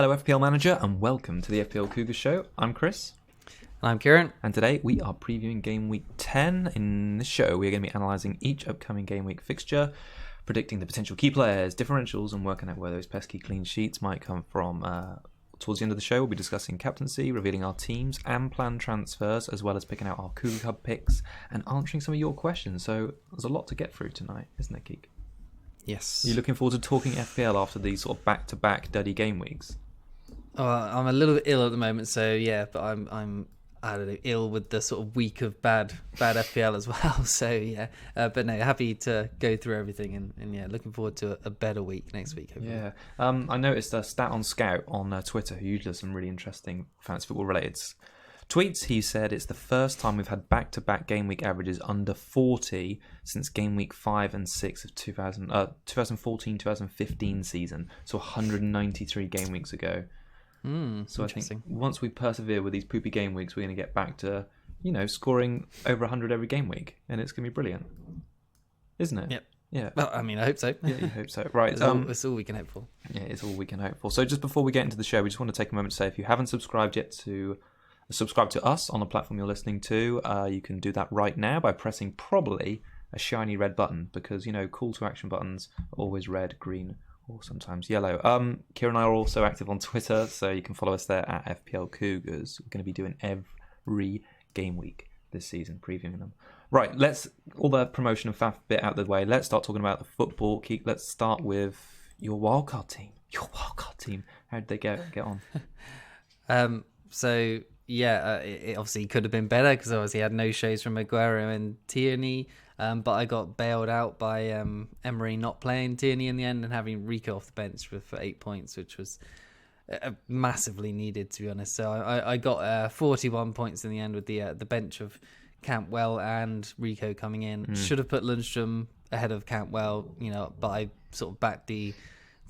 Hello FPL Manager and welcome to the FPL Cougars show. I'm Chris. I'm Kieran. And today we are previewing Gameweek 10. In this show we're going to be analysing each upcoming Gameweek fixture, predicting the potential key players, differentials and working out where those pesky clean sheets might come from. Towards the end of the show we'll be discussing captaincy, revealing our teams and planned transfers, as well as picking out our Cougar Hub picks and answering some of your questions. So there's a lot to get through tonight, isn't there, Keek? Yes. Are you looking forward to talking FPL after these sort of back-to-back duddy game weeks? Oh, I'm a little bit ill at the moment, so yeah, but I'm I don't know, ill with the sort of week of bad FPL as well. So yeah, but no, happy to go through everything and yeah, looking forward to a better week next week. Hopefully. Yeah, I noticed a stat on Scout on Twitter who usually does some really interesting fantasy football related tweets. He said it's the first time we've had back-to-back game week averages under 40 since game week 5 and 6 of 2014-2015 season, so 193 game weeks ago. So I think once we persevere with these poopy game weeks, we're going to get back to, scoring over 100 every game week, and it's going to be brilliant, isn't it? Yep. Yeah. Well, I mean, I hope so. Yeah, you hope so. Right. That's all we can hope for. Yeah, it's all we can hope for. So just before we get into the show, we just want to take a moment to say, if you haven't subscribed yet to subscribe to us on the platform you're listening to, you can do that right now by pressing probably a shiny red button, because, call to action buttons are always red, green, or sometimes yellow. Kieran and I are also active on Twitter, so you can follow us there at FPL Cougars. We're going to be doing every game week this season, previewing them. Right, let's all the promotion and faff bit out of the way. Let's start talking about the football. Let's start with your wildcard team. How did they get on? So yeah, it obviously could have been better because obviously had no shows from Aguero and Tierney. But I got bailed out by Emery not playing Tierney in the end and having Rico off the bench for 8 points, which was massively needed, to be honest. So I got 41 points in the end with the bench of Campbell and Rico coming in. Should have put Lundstrom ahead of Campbell, but I sort of backed the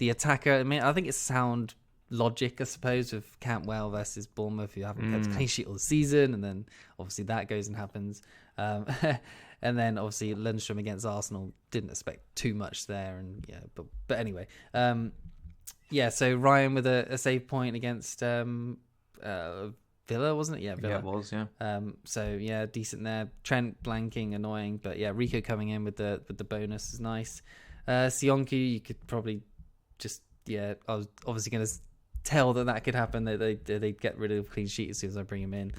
attacker. I mean, I think it's sound logic, I suppose, with Campbell versus Bournemouth, who haven't kept a clean sheet all the season, and then obviously that goes and happens. And then obviously Lundstrom against Arsenal, didn't expect too much there, and yeah, but anyway, so Ryan with a save point against Villa, wasn't it? Yeah, Villa. Yeah, it was. Yeah. So yeah, decent there. Trent blanking, annoying, but yeah, Rico coming in with the bonus is nice. Sionku, you could probably just I was obviously going to tell that could happen. They'd get rid of clean sheet as soon as I bring him in.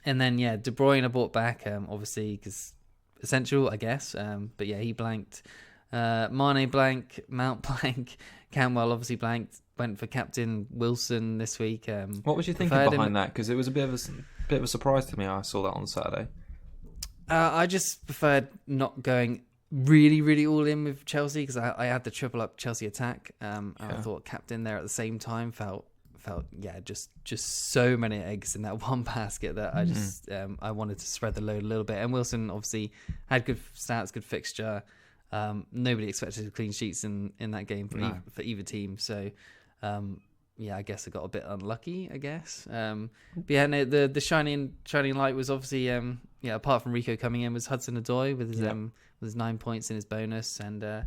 And then, De Bruyne I bought back, obviously, because essential, I guess. But yeah, he blanked. Mane blank, Mount blank, Campbell obviously blanked. Went for Captain Wilson this week. What was you thinking behind that? Because it was a bit of a surprise to me. I saw that on Saturday. I just preferred not going really, really all in with Chelsea, because I had the triple up Chelsea attack. I thought captain there at the same time felt just so many eggs in that one basket that I just I wanted to spread the load a little bit. And Wilson obviously had good stats, good fixture. Nobody expected clean sheets in that game for either team. So I guess I got a bit unlucky, I guess. But yeah, no, the shining light was obviously apart from Rico coming in, was Hudson-Odoi with his 9 points in his bonus, and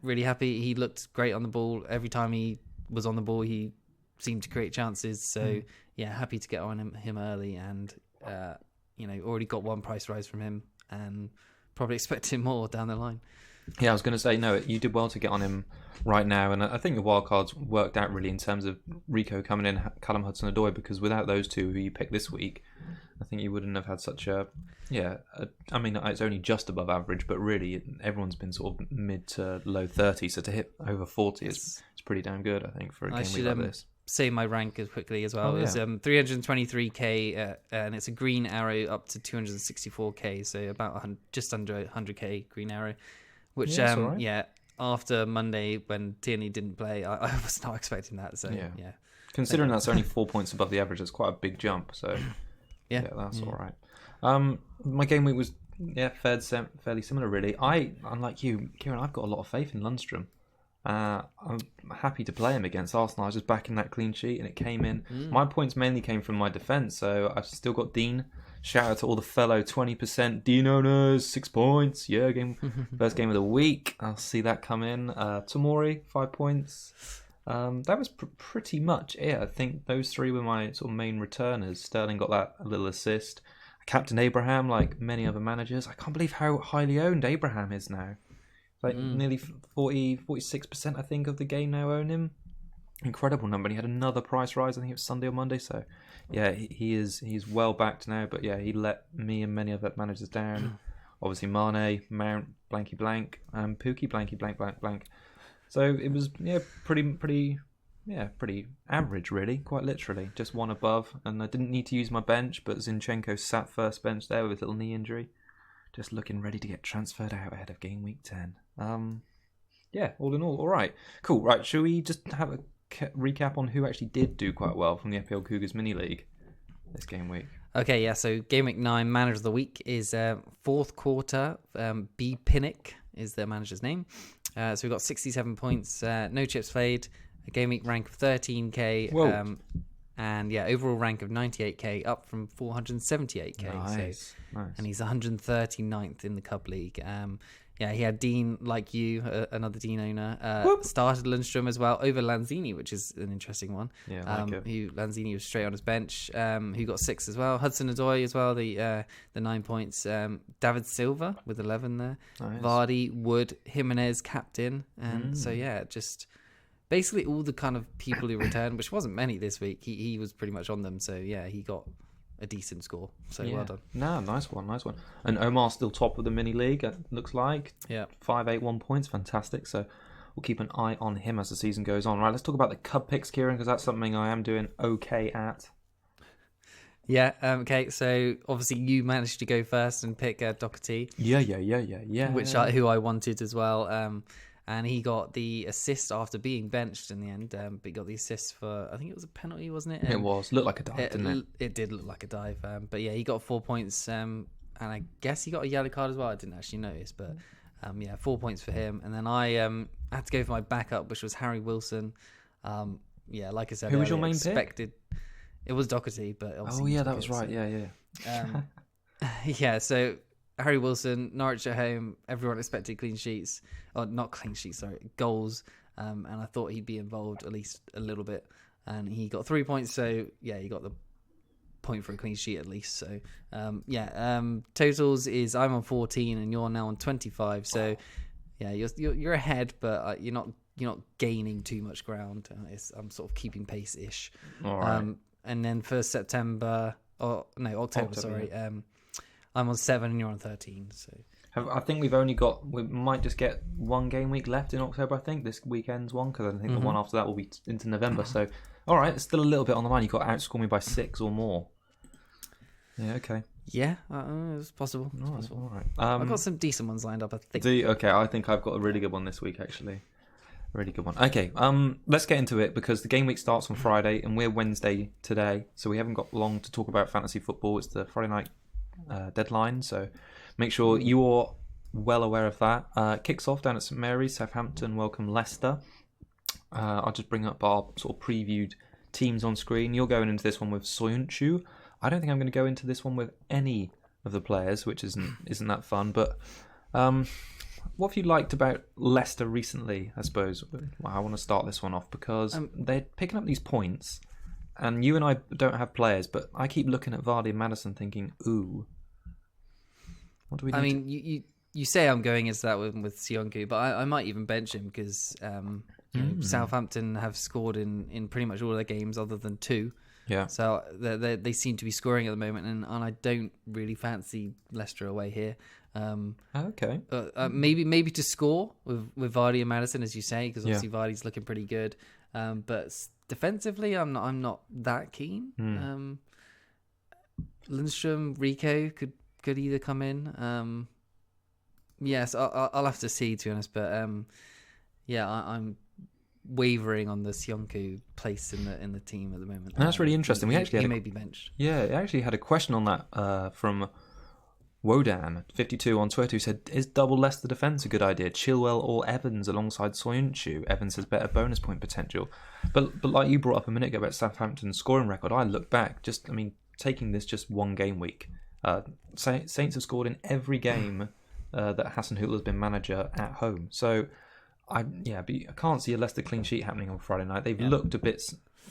really happy. He looked great on the ball. Every time he was on the ball, he seemed to create chances. So happy to get on him early, and already got one price rise from him, and probably expecting more down the line. Yeah, I was going to say, no, you did well to get on him right now, and I think the wildcards worked out really in terms of Rico coming in, Callum Hudson-Odoi, because without those two who you picked this week, I think you wouldn't have had such I mean, it's only just above average, but really everyone's been sort of mid to low 30s, so to hit over 40 is pretty damn good, I think, for a game week like this. Say my rank as quickly as well. It was 323k, and it's a green arrow up to 264k, so about just under 100k green arrow. Which after Monday when Tierney didn't play, I was not expecting that. So yeah. Considering that's only 4 points above the average, it's quite a big jump. So that's all right. My game week was fairly similar, really. Unlike you, Kieran, I've got a lot of faith in Lundstrom. I'm happy to play him against Arsenal. I was just backing that clean sheet and it came in. My points mainly came from my defence, so I've still got Dean. Shout out to all the fellow 20% Dean owners, 6 points. Yeah, first game of the week. I'll see that come in. Tomori, 5 points. That was pretty much it. I think those three were my sort of main returners. Sterling got that little assist. Captain Abraham, like many other managers. I can't believe how highly owned Abraham is now. Like nearly 46%, I think, of the game now own him. Incredible number. And he had another price rise. I think it was Sunday or Monday. So, yeah, he's well backed now. But yeah, he let me and many other managers down. Obviously, Mane, Mount, blanky blank, and Pookie, blanky blank blank blank. So it was pretty average really, quite literally, just one above, and I didn't need to use my bench, but Zinchenko sat first bench there with his little knee injury, just looking ready to get transferred out ahead of game week 10. All in all right, cool. Right, shall we just have a recap on who actually did do quite well from the FPL Cougars mini league this game week? Okay, yeah. So game week 9 manager of the week is fourth quarter. B Pinnock is the manager's name. So we've got 67 points, no chips played, a game week rank of 13k, and yeah, overall rank of 98k, up from 478k. Nice. And he's 139th in the Cub League. He had Dean, like you, another Dean owner, started Lundstrom as well over Lanzini, which is an interesting one. Yeah, I like it. Lanzini was straight on his bench, who got 6 as well. Hudson-Odoi as well, the 9 points. David Silva with 11 there. Nice. Vardy, Wood, Jimenez, captain. And so, yeah, just basically all the kind of people who returned, which wasn't many this week. He was pretty much on them. So, yeah, he got a decent score. So, well done. No, nice one. And Omar's still top of the mini league, it looks like. Yeah. 581 points, fantastic. So we'll keep an eye on him as the season goes on. Right, let's talk about the Cub picks, Kieran, because that's something I am doing okay at. Yeah, okay, so obviously you managed to go first and pick Doherty. Yeah. Who I wanted as well. And he got the assist after being benched in the end. But he got the assist for, I think it was a penalty, wasn't it? It was. Looked like a dive, didn't it? It did look like a dive. But yeah, he got 4 points. And I guess he got a yellow card as well. I didn't actually notice. But 4 points for him. And then I had to go for my backup, which was Harry Wilson. Like I said, who was your main pick? It was Doherty, but obviously that was right. Yeah. So Harry Wilson, Norwich at home. Everyone expected clean sheets, or not clean sheets, sorry, goals. And I thought he'd be involved at least a little bit. And he got 3 points. So yeah, he got the point for a clean sheet at least. So totals is I'm on 14 and you're now on 25. So yeah, you're ahead, but you're not gaining too much ground. I'm sort of keeping pace ish. All right. And then for October, sorry. Yeah. I'm on 7 and you're on 13. So I think we might just get one game week left in October. I think this weekend's one, because I think the one after that will be into November. So, all right, it's still a little bit on the line. You've got to outscore me by 6 or more. Yeah, okay. Yeah, it's possible. All right. I've got some decent ones lined up, I think. Okay, I think I've got a really good one this week, actually. Really good one. Okay, let's get into it, because the game week starts on Friday and we're Wednesday today, so we haven't got long to talk about fantasy football. It's the Friday night deadline, so make sure you're well aware of that. Kicks off down at St Mary's. Southampton welcome Leicester. I'll just bring up our sort of previewed teams on screen. You're going into this one with Soyuncu. I don't think I'm going to go into this one with any of the players, which isn't that fun, but what have you liked about Leicester recently, I suppose? Well, I want to start this one off because they're picking up these points, and you and I don't have players, but I keep looking at Vardy and Maddison thinking, ooh, what do we do? I mean, you say I'm going as that with Sionku, but I might even bench him because Southampton have scored in pretty much all their games other than 2. Yeah. So they seem to be scoring at the moment, and I don't really fancy Leicester away here. Okay. Maybe to score with Vardy and Maddison, as you say, because obviously Vardy's looking pretty good. But defensively, I'm not that keen. Lundstrom, Rico could either come in. Yes, I'll have to see, to be honest. But I'm wavering on the Sionku place in the team at the moment. And that's really interesting. He may be benched. Yeah, I actually had a question on that from Wodan52 on Twitter, who said, is double Leicester defence a good idea? Chilwell or Evans alongside Soyuncu? Evans has better bonus point potential. But like you brought up a minute ago about Southampton's scoring record, I look back, taking this just one game week, Saints have scored in every game that Hasenhüttl has been manager at home. So I can't see a Leicester clean sheet happening on Friday night. They've looked a bit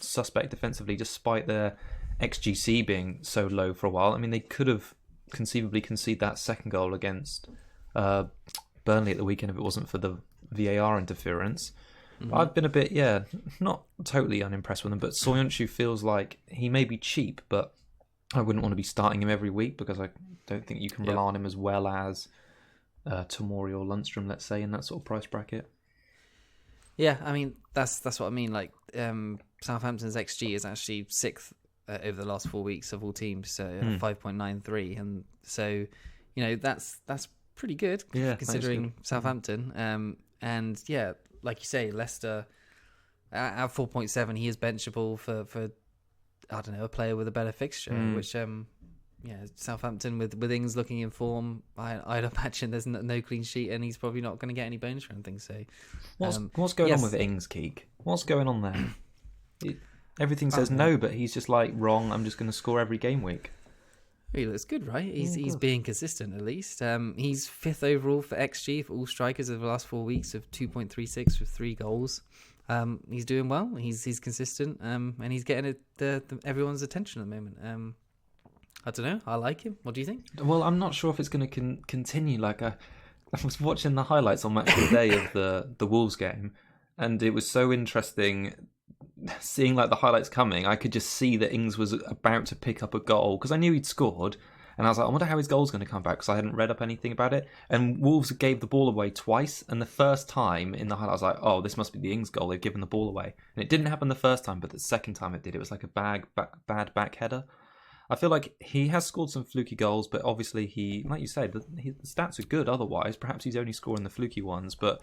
suspect defensively, despite their XGC being so low for a while. I mean, they could have conceivably conceded that second goal against Burnley at the weekend if it wasn't for the VAR interference. Mm-hmm. I've been a bit, not totally unimpressed with them, but Soyuncu feels like he may be cheap, but I wouldn't want to be starting him every week because I don't think you can rely on him as well as Tomori or Lundstrom, let's say, in that sort of price bracket. Yeah, I mean, that's what I mean. Like, Southampton's XG is actually 6th over the last 4 weeks of all teams, so 5.93, and so that's pretty good considering Southampton. And like you say, Leicester at 4.7, he is benchable for I don't know, a player with a better fixture, which Southampton with Ings looking in form, I'd imagine there's no clean sheet, and he's probably not going to get any bonus or anything. So, what's going on with Ings, Keek? What's going on there? Everything says no, but he's just like, wrong. I'm just going to score every game week. He looks good, right? He's being consistent at least. He's 5th overall for XG for all strikers over the last 4 weeks of 2.36 with 3 goals. He's doing well. He's consistent, and he's getting everyone's attention at the moment. I don't know. I like him. What do you think? Well, I'm not sure if it's going to continue. Like I was watching the highlights on Match of the Day of the Wolves game, and it was so interesting seeing like the highlights coming. I could just see that Ings was about to pick up a goal because I knew he'd scored, and I was like, I wonder how his goal's going to come back because I hadn't read up anything about it. And Wolves gave the ball away twice, and the first time in the highlight, I was like, oh, this must be the Ings goal. They've given the ball away, and it didn't happen the first time, but the second time it did. It was like a bad back header. I feel like he has scored some fluky goals, but obviously he, like you said, the stats are good otherwise. Perhaps he's only scoring the fluky ones, but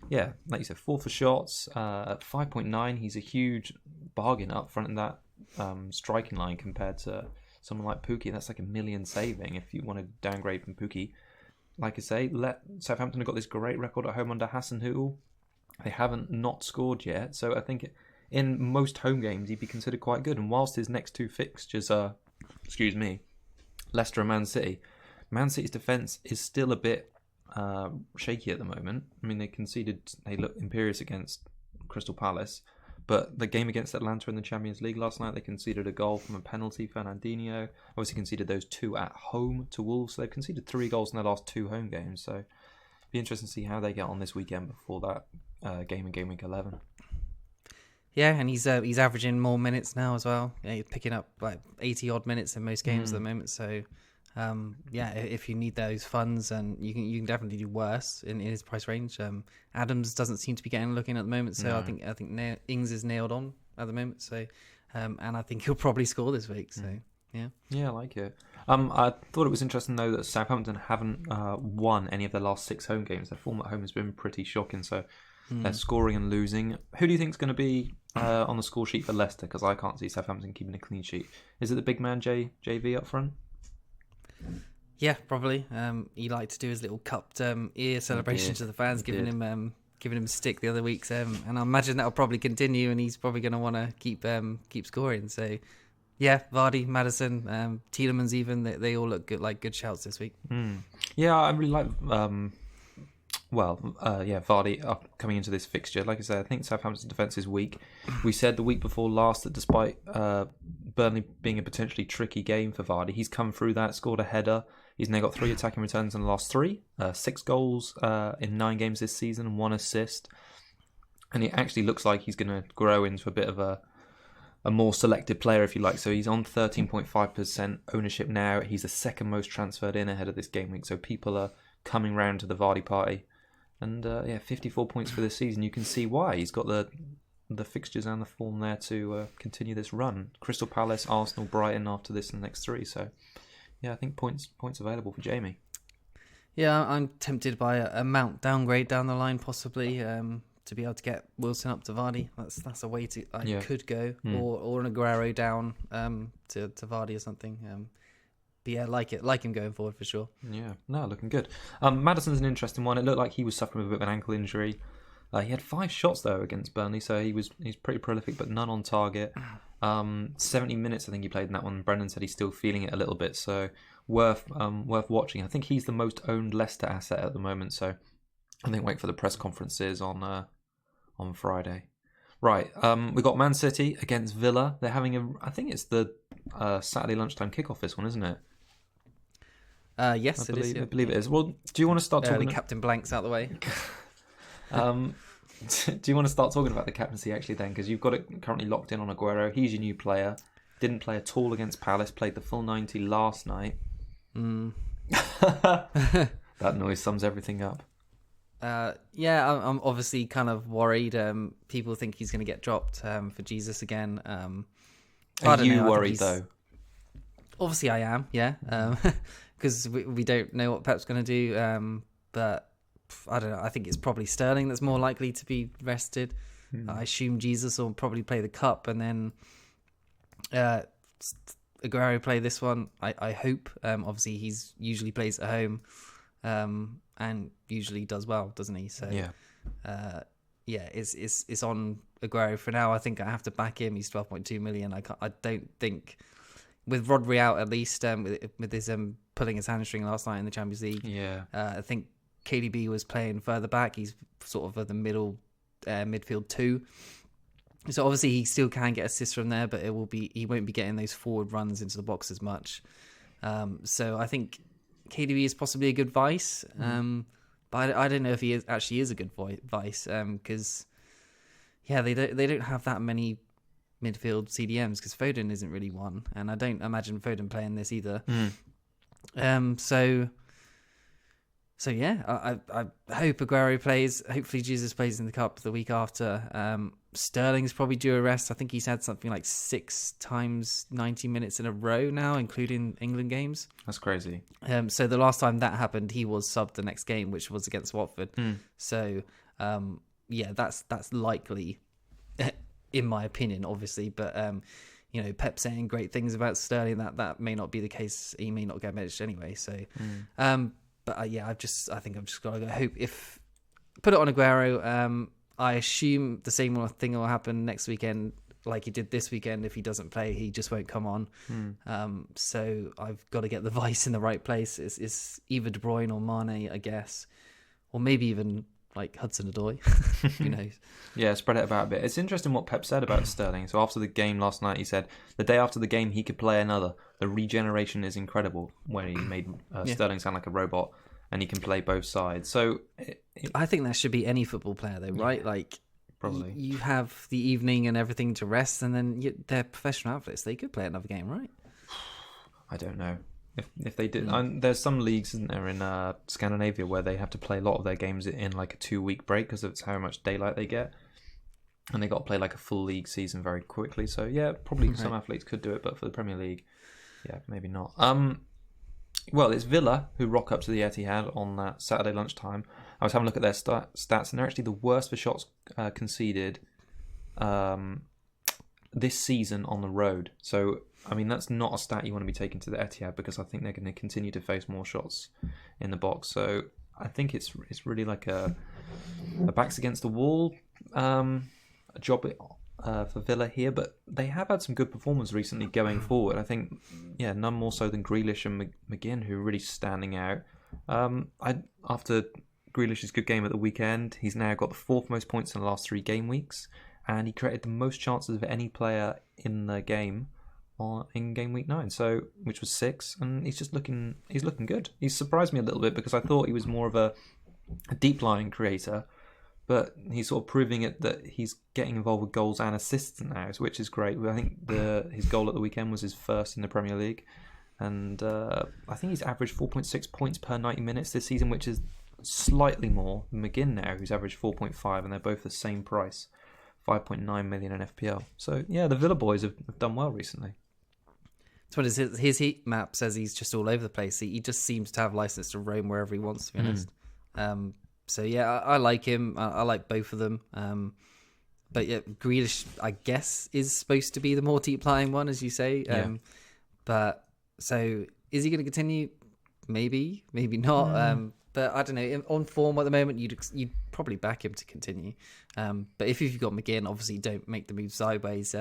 yeah, like you said, 4 for shots, at 5.9, he's a huge bargain up front in that striking line compared to someone like Pukki. That's like $1 million saving if you want to downgrade from Pukki. Like I say, Southampton have got this great record at home under Hasenhüttl. They haven't not scored yet, so I think in most home games he'd be considered quite good. And whilst his next 2 fixtures are Leicester and Man City. Man City's defence is still a bit shaky at the moment. I mean, they look imperious against Crystal Palace, but the game against Atlanta in the Champions League last night, they conceded a goal from a penalty, Fernandinho. Obviously conceded those 2 at home to Wolves, so they've conceded 3 goals in their last 2 home games, so it'd be interesting to see how they get on this weekend before that game in Gameweek 11. Yeah, and he's averaging more minutes now as well. Yeah, he's picking up like 80 odd minutes in most games at the moment. So, if you need those funds, and you can definitely do worse in his price range. Adams doesn't seem to be getting a look in at the moment, so no. I think Ings is nailed on at the moment. So, and I think he'll probably score this week. So, yeah, I like it. I thought it was interesting though that Southampton haven't won any of their last 6 home games. Their form at home has been pretty shocking. So. They're scoring and losing. Who do you think is going to be on the score sheet for Leicester? Because I can't see Southampton keeping a clean sheet. Is it the big man JV up front? Yeah, probably. He liked to do his little cupped ear celebration to the fans, giving him a stick the other weeks, and I imagine that'll probably continue. And he's probably going to want to keep scoring. So, yeah, Vardy, Maddison, Tielemans, even they all look good shouts this week. Yeah, I really like. Vardy coming into this fixture. Like I said, I think Southampton's defence is weak. We said the week before last that despite Burnley being a potentially tricky game for Vardy, he's come through that, scored a header. He's now got 3 attacking returns in the last 3, 6 goals in 9 games this season, and 1 assist. And it actually looks like he's going to grow into a bit of a more selected player, if you like. So he's on 13.5% ownership now. He's the second most transferred in ahead of this game week. So people are coming round to the Vardy party. And 54 points for this season. You can see why. He's got the fixtures and the form there to continue this run. Crystal Palace, Arsenal, Brighton after this and the next 3. So, yeah, I think points available for Jamie. Yeah, I'm tempted by a Mount downgrade down the line, possibly, to be able to get Wilson up to Vardy. That's a way I could go. Or an Aguero down to Vardy or something. But yeah, like him going forward for sure. Yeah, no, looking good. Maddison's an interesting one. It looked like he was suffering with a bit of an ankle injury. He had 5 shots though against Burnley, so he's pretty prolific, but none on target. 70 minutes I think he played in that one. Brendan said he's still feeling it a little bit, so worth watching. I think he's the most owned Leicester asset at the moment, so I think wait for the press conferences on Friday. Right, we got Man City against Villa. They're having I think it's the Saturday lunchtime kickoff. This one, isn't it? Yes, it is. Yeah. I believe it is. Well, do you want to start talking? The captain blanks out the way. Do you want to start talking about the captaincy actually then? Because you've got it currently locked in on Aguero. He's your new player. Didn't play at all against Palace. Played the full 90 last night. That noise sums everything up. Yeah, I'm obviously kind of worried. People think he's going to get dropped for Jesus again. Are you worried though? Obviously, I am. Yeah, because we don't know what Pep's going to do. But I don't know. I think it's probably Sterling that's more likely to be rested. I assume Jesus will probably play the cup, and then Aguero play this one. I hope. Obviously, he's usually plays at home. And usually does well, doesn't he? So it's on Aguero for now. I think I have to back him. He's 12.2 million. I don't think with Rodri out at least with his pulling his hamstring last night in the Champions League. Yeah, I think KDB was playing further back. He's sort of at the middle midfield too. So obviously he still can get assists from there, but he won't be getting those forward runs into the box as much. So I think KDB is possibly a good vice, but I don't know if he actually is a good vice because they don't have that many midfield CDMs because Foden isn't really one, and I don't imagine Foden playing this either. So yeah, I hope Aguero plays. Hopefully Jesus plays in the cup the week after. Sterling's probably due a rest. I think he's had something like 6 times 90 minutes in a row now, including England games. That's crazy. So the last time that happened, he was subbed the next game, which was against Watford. So that's likely, in my opinion, obviously. But Pep saying great things about Sterling, that may not be the case. He may not get benched anyway. So, but I think I've just got to hope if put it on Aguero. I assume the same thing will happen next weekend, like he did this weekend. If he doesn't play, he just won't come on. So I've got to get the vice in the right place. It's either De Bruyne or Mane, I guess, or maybe even like Hudson-Odoi. Who knows? Yeah, spread it about a bit. It's interesting what Pep said about Sterling. So after the game last night, he said the day after the game he could play another. The regeneration is incredible. When he made Sterling sound like a robot. And he can play both sides. So I think that should be any football player, though, right? Like, probably you have the evening and everything to rest, and then they're professional athletes. They could play another game, right? I don't know if they did. There's some leagues, isn't there, in Scandinavia where they have to play a lot of their games in like a 2-week break because of how much daylight they get, and they got to play like a full league season very quickly. So yeah, probably some athletes could do it, but for the Premier League, yeah, maybe not. Well, it's Villa who rock up to the Etihad on that Saturday lunchtime. I was having a look at their stats, and they're actually the worst for shots conceded this season on the road. So, I mean, that's not a stat you want to be taking to the Etihad because I think they're going to continue to face more shots in the box. So, I think it's really like a backs against the wall job for Villa here, but they have had some good performers recently going forward. I think, none more so than Grealish and McGinn, who are really standing out. After Grealish's good game at the weekend, he's now got the 4th most points in the last 3 game weeks, and he created the most chances of any player in the game in game week 9, so which was 6, and he's looking good. He's surprised me a little bit because I thought he was more of a deep lying creator. But he's sort of proving it that he's getting involved with goals and assists now, which is great. I think his goal at the weekend was his first in the Premier League. And I think he's averaged 4.6 points per 90 minutes this season, which is slightly more than McGinn now, who's averaged 4.5, and they're both the same price, 5.9 million in FPL. So, yeah, the Villa boys have done well recently. So his heat map says he's just all over the place. He just seems to have license to roam wherever he wants, to be honest. So, yeah, I like him. I like both of them. But, yeah, Grealish, I guess, is supposed to be the more deep-lying one, as you say. But, so, is he going to continue? Maybe, maybe not. But, I don't know. On form at the moment, you'd probably back him to continue. But if you've got McGinn, obviously don't make the move sideways.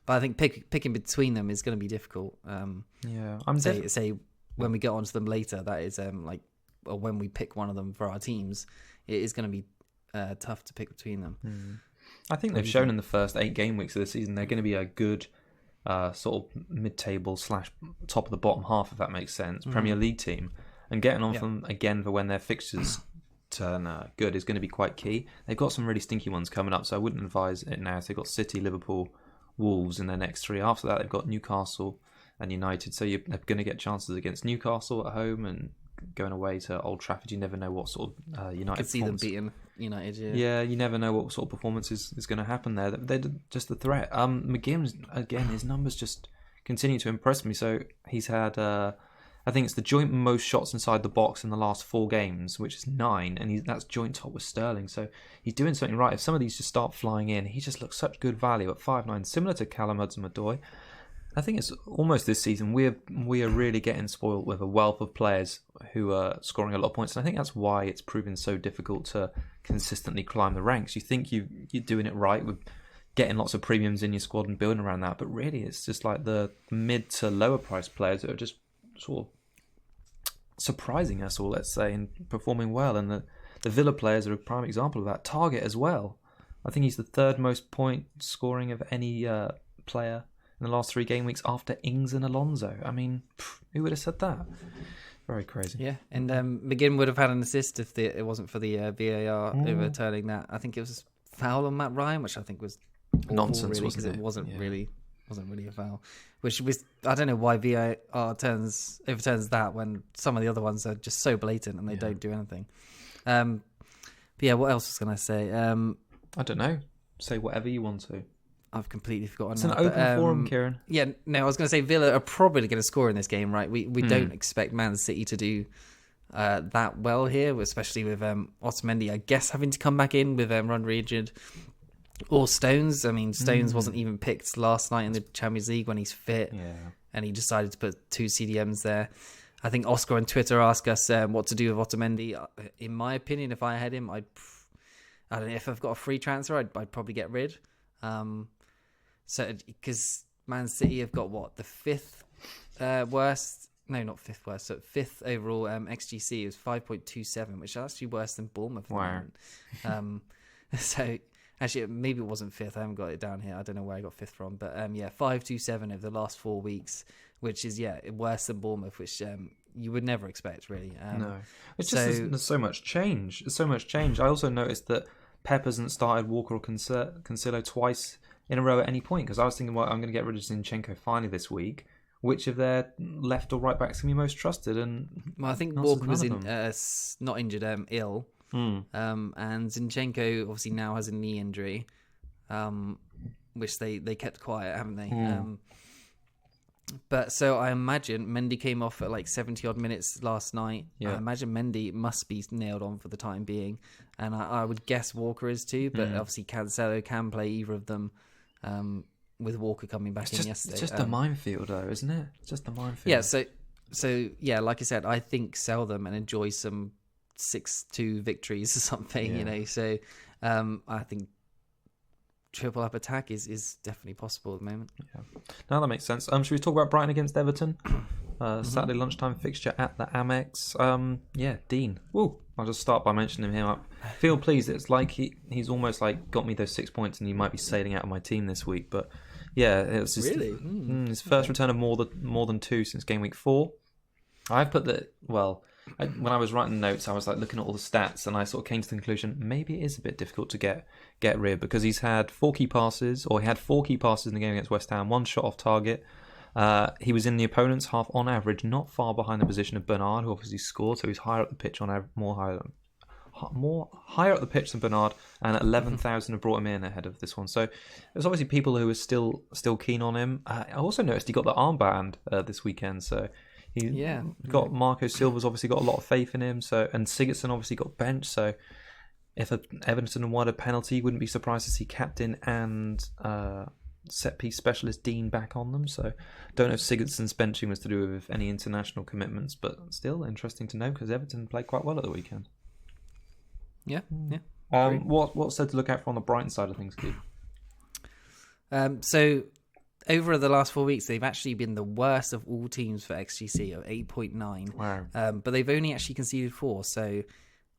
But I think picking between them is going to be difficult. Say when we get onto them later, that is, or when we pick one of them for our teams, it is going to be tough to pick between them. I think they've shown in the first 8 game weeks of the season they're going to be a good sort of mid-table / top of the bottom half, if that makes sense, Premier League team. And getting on from again for when their fixtures turn good is going to be quite key. They've got some really stinky ones coming up, so I wouldn't advise it now. So they've got City, Liverpool, Wolves in their next 3. After that, they've got Newcastle and United. So they're going to get chances against Newcastle at home and going away to Old Trafford. You never know what sort of United. Could see them beating United. Yeah, you never know what sort of performance is going to happen there. They're just the threat. McGinn, again, his numbers just continue to impress me. So he's had, I think it's the joint most shots inside the box in the last 4 games, which is 9, and that's joint top with Sterling. So he's doing something right. If some of these just start flying in, he just looks such good value at 5.9, similar to Callum Hudson-Odoi. I think it's almost this season we are really getting spoiled with a wealth of players who are scoring a lot of points, and I think that's why it's proven so difficult to consistently climb the ranks. You think you're doing it right with getting lots of premiums in your squad and building around that, but really it's just like the mid to lower price players that are just sort of surprising us all, let's say, and performing well. And the Villa players are a prime example of that. Target as well. I think he's the 3rd most point scoring of any player in the last 3 game weeks after Ings and Alonso. I mean, who would have said that? Very crazy. Yeah, and McGinn would have had an assist if it wasn't for the VAR overturning that. I think it was foul on Matt Ryan, which I think was nonsense, really, wasn't it? Because it wasn't really a foul. Which was, I don't know why VAR overturns that when some of the other ones are just so blatant and they don't do anything. But yeah, what else was going to say? I don't know. Say whatever you want to. I've completely forgotten. It's an open forum, Kieran. Yeah, no, I was going to say Villa are probably going to score in this game, right? We don't expect Man City to do that well here, especially with Otamendi, I guess, having to come back in with Rodri injured. Or Stones. I mean, Stones wasn't even picked last night in the Champions League when he's fit, and he decided to put 2 CDMs there. I think Oscar on Twitter asked us what to do with Otamendi. In my opinion, if I had him, I don't know, if I've got a free transfer, I'd probably get rid. So because Man City have got the 5th worst. No, not 5th worst. So 5th overall XGC is 5.27, which is actually worse than Bournemouth. Wow. So. Actually, maybe it wasn't 5th. I haven't got it down here. I don't know where I got 5th from. But 5.27 over the last 4 weeks, which is worse than Bournemouth, which you would never expect, really. No, it's just there's so much change. There's so much change. I also noticed that Pep hasn't started Walker or Cancelo twice in a row at any point, because I was thinking, well, I'm going to get rid of Zinchenko finally this week. Which of their left or right backs can be most trusted? And I think Walker was not injured, ill. And Zinchenko obviously now has a knee injury, which they kept quiet, haven't they? But so I imagine Mendy came off at like 70 odd minutes last night. I imagine Mendy must be nailed on for the time being, and I would guess Walker is too. But obviously Cancelo can play either of them. With Walker coming back in yesterday, it's just a minefield, though, isn't it? It's just a minefield. Yeah. So yeah, like I said, I think sell them and enjoy some 6-2 victories or something, you know. So I think triple up attack is definitely possible at the moment. Yeah, now that makes sense. Should we talk about Brighton against Everton? Saturday lunchtime fixture at the Amex. Dean. Woo! I'll just start by mentioning him. I feel pleased. It's like he's almost like got me those 6 points, and he might be sailing out of my team this week. But yeah, it was just really his first return of more than 2 since game week 4. I've put that. Well, when I was writing notes, I was like looking at all the stats, and I sort of came to the conclusion maybe it is a bit difficult to get rid, because he's had 4 key passes, or he had 4 key passes in the game against West Ham, 1 shot off target. He was in the opponent's half on average, not far behind the position of Bernard, who obviously scored, so he's higher up the pitch more higher up the pitch than Bernard, and 11,000 have brought him in ahead of this one. So there's obviously people who are still keen on him. I also noticed he got the armband this weekend, so got Marco Silva's obviously got a lot of faith in him. So, and Sigurdsson obviously got benched. So if Everton won a penalty, wouldn't be surprised to see captain and set piece specialist Dean back on them. So don't know if Sigurdsson's benching was to do with any international commitments, but still interesting to know, because Everton played quite well at the weekend. Yeah. What's said to look out for on the Brighton side of things, Keith? So over the last 4 weeks, they've actually been the worst of all teams for XGC, of 8.9. Wow. But they've only actually conceded 4. So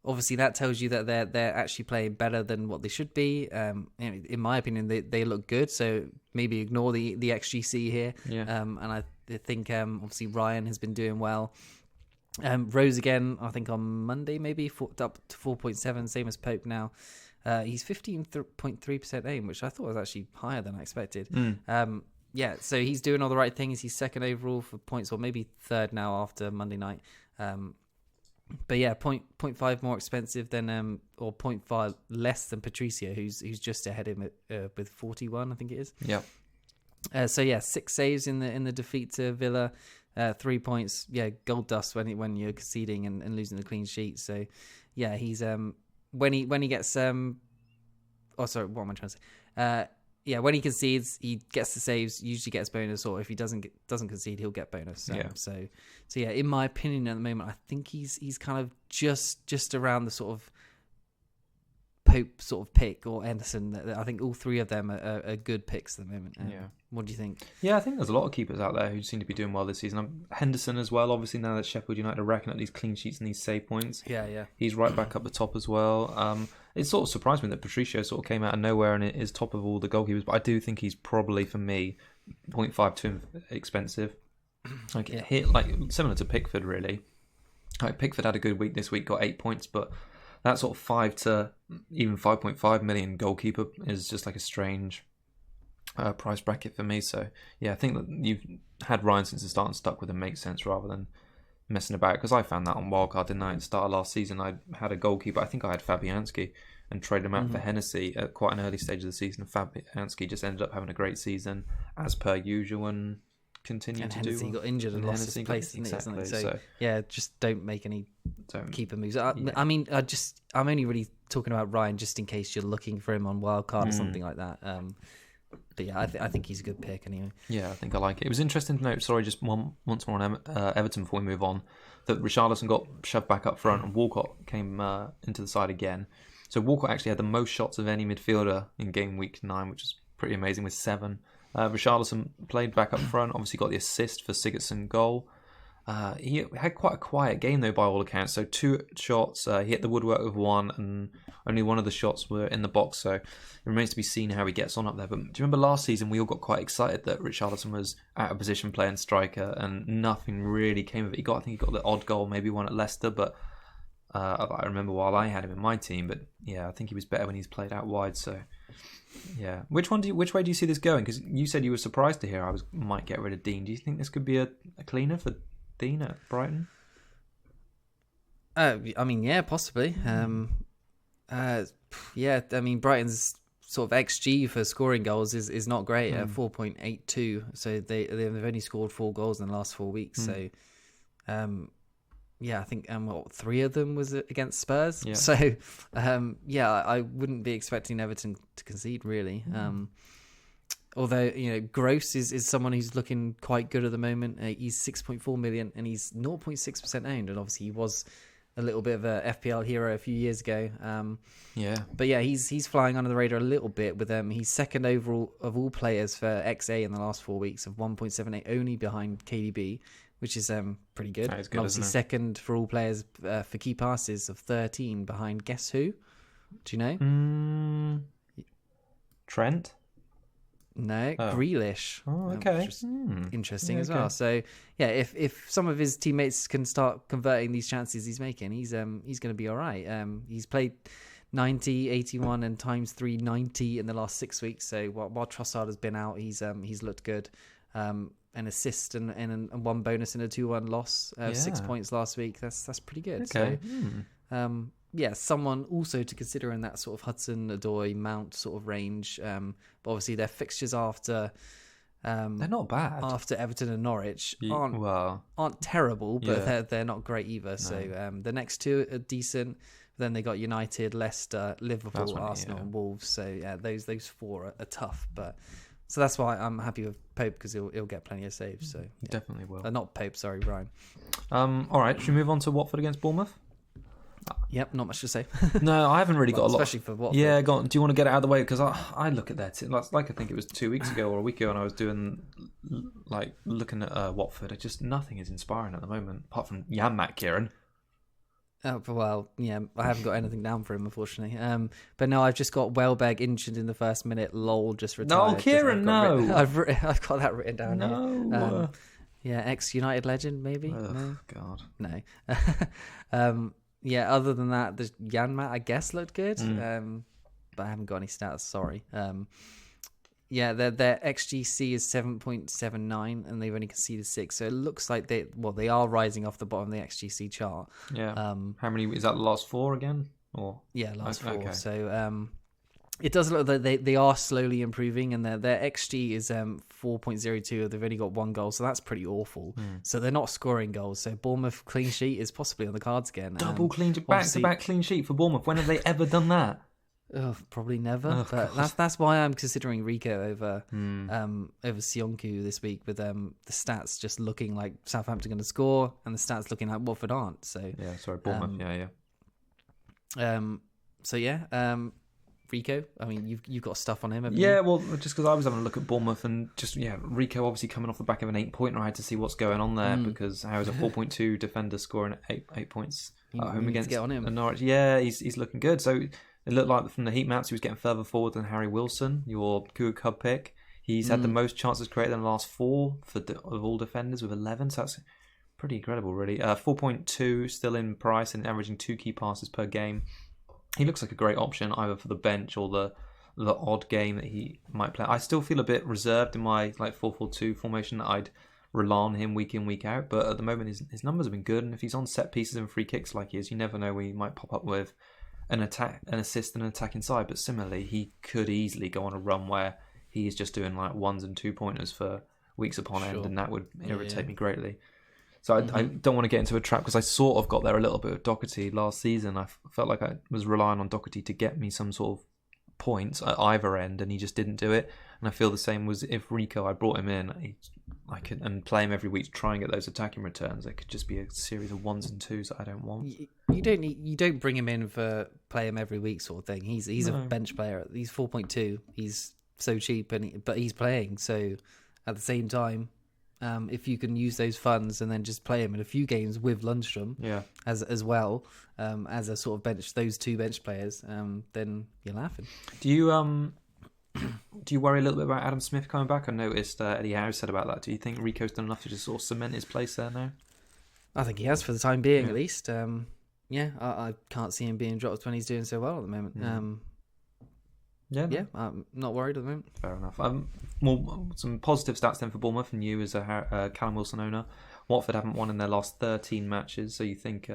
obviously that tells you that they're actually playing better than what they should be. In my opinion, they look good. So maybe ignore the XGC here. Yeah. And I think obviously Ryan has been doing well. Rose again, I think on Monday maybe up to 4.7, same as Pope now. He's 15.3% aim, which I thought was actually higher than I expected. Yeah, so he's doing all the right things. He's second overall for points, or maybe third now after Monday night. But yeah, 0.5 more expensive than or 0.5 less than Patricio, who's just ahead of him with 41, I think it is. Yeah. So yeah, 6 saves in the defeat to Villa, 3 points. Yeah, gold dust when you're conceding and losing the clean sheet. So yeah, he's when he gets oh sorry, what am I trying to say? Yeah, when he concedes, he gets the saves, usually gets bonus, or if he doesn't concede, he'll get bonus. So yeah, in my opinion at the moment, I think he's kind of just around the sort of Pope sort of pick or Anderson. I think all three of them are good picks at the moment. Yeah. What do you think? Yeah, I think there's a lot of keepers out there who seem to be doing well this season. Henderson as well, obviously, now that Sheffield United are racking up these clean sheets and these save points. Yeah. He's right back up the top as well. It sort of surprised me that Patricio sort of came out of nowhere and is top of all the goalkeepers, but I do think he's probably, for me, 0.5 too expensive. Hit like similar to Pickford, really. Like Pickford had a good week this week, got 8 points, but that sort of 5 to even 5.5 million goalkeeper is just like a strange price bracket for me. So yeah, I think that you've had Ryan since the start and stuck with him makes sense rather than messing about, because I found that on Wildcard, didn't I? At the start of last season, I had a goalkeeper. I think I had Fabianski and traded him out for Hennessy at quite an early stage of the season. Fabianski just ended up having a great season as per usual and continued to Hennessy do. Hennessy got injured and lost his place, exactly. So yeah, just don't make any keeper moves. I mean, I'm only really talking about Ryan just in case you're looking for him on Wildcard or something like that. But yeah, I think he's a good pick anyway. Yeah, I think I like it. It was interesting to note, sorry, just once more on Everton before we move on, that Richarlison got shoved back up front and Walcott came into the side again. So Walcott actually had the most shots of any midfielder in Gameweek 9, which is pretty amazing, with 7. Richarlison played back up front, obviously got the assist for Sigurdsson's goal. He had quite a quiet game though by all accounts. So 2 shots, he hit the woodwork with 1, and only 1 of the shots were in the box. So it remains to be seen how he gets on up there. But do you remember last season we all got quite excited that Richarlison was out of position playing striker and nothing really came of it. I think he got the odd goal, maybe one at Leicester, but I remember while I had him in my team. But yeah, I think he was better when he's played out wide. So yeah, which way do you see this going? Because you said you were surprised to hear I might get rid of Dean. Do you think this could be a cleaner for Dean at Brighton? I mean, yeah, possibly. Yeah, I mean, Brighton's sort of XG for scoring goals is not great at 4.82. So they've only scored 4 goals in the last 4 weeks. So, yeah, I think 3 of them was against Spurs. Yeah. So, yeah, I wouldn't be expecting Everton to concede really. Although, Gross is someone who's looking quite good at the moment. He's 6.4 million and he's 0.6% owned. And obviously he was a little bit of a FPL hero a few years ago. But yeah, he's flying under the radar a little bit with he's second overall of all players for XA in the last 4 weeks of 1.78, only behind KDB, which is pretty good. That is good, and obviously second for all players for key passes of 13 behind guess who? Do you know? Trent? No, Grealish. Oh, okay. Which is interesting as well. So, yeah, if some of his teammates can start converting these chances he's making, he's going to be all right. He's played 90, 81, and times 3, 90 in the last 6 weeks. So while Trossard has been out, he's looked good. An assist and 1 bonus in a 2-1 loss. 6 points last week. That's pretty good. Okay. So, yeah, someone also to consider in that sort of Hudson-Odoi, Mount sort of range. But obviously their fixtures after they're not bad. After Everton and Norwich aren't terrible, but they're not great either. No. So the next 2 are decent. Then they got United, Leicester, Liverpool, Arsenal, and Wolves. So yeah, those 4 are tough. But so that's why I'm happy with Pope, because he'll get plenty of saves. So yeah. Definitely will. Not Pope, sorry, Brian. All right, should we move on to Watford against Bournemouth? Yep, not much to say. No, I haven't really got a lot. Especially for Watford. Yeah, go on. Do you want to get it out of the way? Because I look at that. Like I think it was 2 weeks ago or a week ago, and I was doing looking at Watford. Nothing is inspiring at the moment, apart from Jan Matt Kieran. Well, yeah, I haven't got anything down for him, unfortunately. But no, I've just got Welbeck injured in the first minute. Lol, just retired. No, Kieran, no. I've got that written down here. No. Yeah, ex-United legend, maybe? Ugh, No? God. No. Yeah, other than that, the Janmat, I guess, looked good. But I haven't got any stats, sorry. Yeah, their XGC is 7.79 and they've only conceded 6. So it looks like they are rising off the bottom of the XGC chart. Yeah. How many, is that the last 4 again? Or yeah, last 4. Okay. So it does look like they are slowly improving, and their XG is 4.02. They've only got 1 goal, so that's pretty awful. So they're not scoring goals. So Bournemouth clean sheet is possibly on the cards again. Double clean sheet, back-to-back clean sheet for Bournemouth. When have they ever done that? Probably never. But that's why I'm considering Rico over Sionku this week, with the stats just looking like Southampton going to score and the stats looking like Watford aren't. So yeah, sorry, Bournemouth. So yeah, Rico. I mean, you've got stuff on him, haven't you? Yeah, well, just because I was having a look at Bournemouth and just Rico obviously coming off the back of an 8-pointer. I had to see what's going on there because how is a 4.2 defender scoring 8 points at home against get on him. Norwich? Yeah, he's looking good. So it looked like from the heat maps he was getting further forward than Harry Wilson, your Cougar Cub pick. He's had the most chances created in the last 4 of all defenders with 11. So that's pretty incredible, really. 4.2 still in price and averaging 2 key passes per game. He looks like a great option either for the bench or the odd game that he might play. I still feel a bit reserved in my 4-4-2 formation that I'd rely on him week in, week out. But at the moment, his numbers have been good, and if he's on set pieces and free kicks like he is, you never know where he might pop up with an attack, an assist, and an attack inside. But similarly, he could easily go on a run where he is just doing 1s and 2-pointers for weeks upon end, and that would irritate me greatly. So I don't want to get into a trap because I sort of got there a little bit with Doherty last season. I felt like I was relying on Doherty to get me some sort of points at either end, and he just didn't do it. And I feel the same was if Rico, I brought him in, I could and play him every week to try and get those attacking returns. It could just be a series of 1s and 2s that I don't want. You don't bring him in for play him every week sort of thing. He's a bench player. He's 4.2. He's so cheap, but he's playing. So at the same time, if you can use those funds and then just play him in a few games with Lundstrom, as well as a sort of bench, those 2 bench players, then you're laughing. Do you worry a little bit about Adam Smith coming back? I noticed Eddie Howe said about that. Do you think Rico's done enough to just sort of cement his place there now? I think he has for the time being, at least. I can't see him being dropped when he's doing so well at the moment. I'm not worried at the moment. Fair enough. Some positive stats then for Bournemouth and you as a Callum Wilson owner. Watford haven't won in their last 13 matches, so you think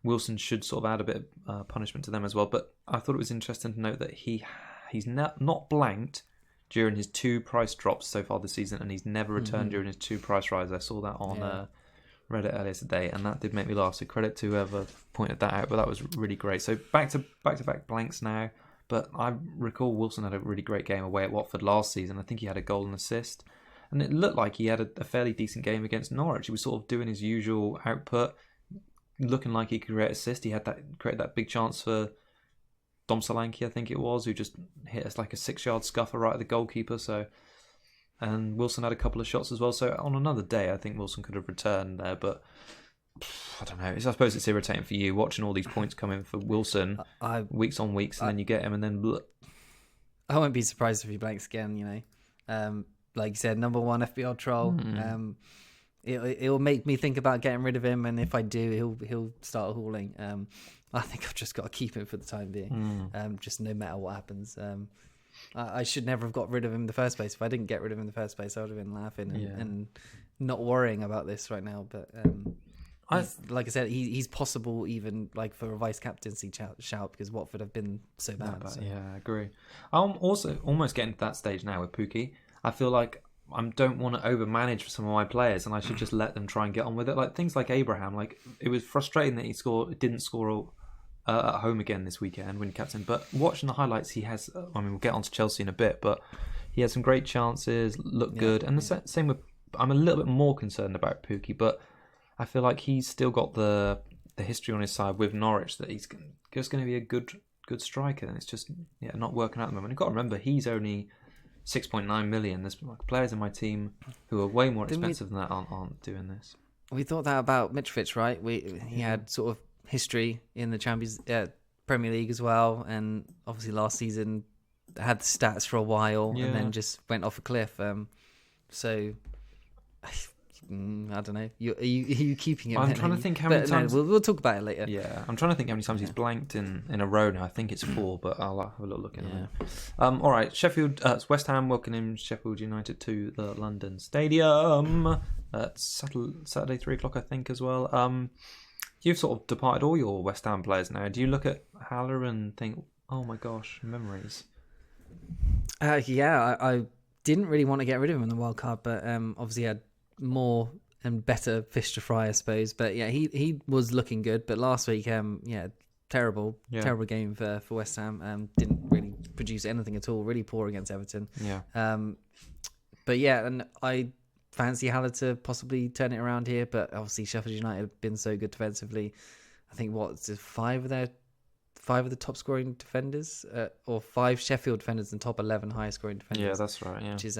Wilson should sort of add a bit of punishment to them as well. But I thought it was interesting to note that he's not blanked during his 2 price drops so far this season, and he's never returned during his 2 price rises. I saw that on Reddit earlier today, and that did make me laugh. So credit to whoever pointed that out, but that was really great. So back to back blanks now. But I recall Wilson had a really great game away at Watford last season. I think he had a goal and assist. And it looked like he had a fairly decent game against Norwich. He was sort of doing his usual output, looking like he could create assist. He had created that big chance for Dom Solanke, I think it was, who just hit us like a 6-yard scuffer right at the goalkeeper. And Wilson had a couple of shots as well. So on another day, I think Wilson could have returned there. But I don't know. I suppose it's irritating for you watching all these points come in for Wilson weeks on weeks, and then you get him, and then I won't be surprised if he blanks again. Like you said, number 1 FPL troll. It'll make me think about getting rid of him, and if I do, he'll start hauling. I think I've just got to keep him for the time being. Just no matter what happens. I should never have got rid of him in the first place. If I didn't get rid of him in the first place, I would have been laughing and not worrying about this right now. But like I said, he's possible even like for a vice captaincy shout because Watford have been so bad. Yeah, I agree. I'm also almost getting to that stage now with Pookie. I feel like I don't want to overmanage for some of my players, and I should just let them try and get on with it. Like things like Abraham, like it was frustrating that he didn't score at home again this weekend when captain. But watching the highlights, he has. I mean, we'll get on to Chelsea in a bit, but he had some great chances, looked good, and the same with. I'm a little bit more concerned about Pookie, but I feel like he's still got the history on his side with Norwich that he's just going to be a good striker, and it's just not working out at the moment. You've got to remember he's only 6.9 million. There's players in my team who are way more expensive than that aren't doing this. We thought that about Mitrovic, right? He had sort of history in the Premier League as well, and obviously last season had the stats for a while and then just went off a cliff. So I don't know. Are you keeping him? I'm trying to think how many times. No, we'll talk about it later. Yeah, I'm trying to think how many times he's blanked in a row now. I think it's 4, but I'll have a little look in a minute. All right, it's West Ham welcoming Sheffield United to the London Stadium. Saturday 3:00, I think, as well. You've sort of departed all your West Ham players now. Do you look at Haller and think, oh my gosh, memories? I didn't really want to get rid of him in the wild card, but obviously had more and better fish to fry, I suppose. But yeah, he was looking good. But last week, terrible game for West Ham. Didn't really produce anything at all. Really poor against Everton. Yeah. But yeah, and I fancy Haller to possibly turn it around here. But obviously Sheffield United have been so good defensively. I think five of the top scoring defenders, or 5 Sheffield defenders and top 11 highest scoring defenders. Yeah, that's right. Yeah, which is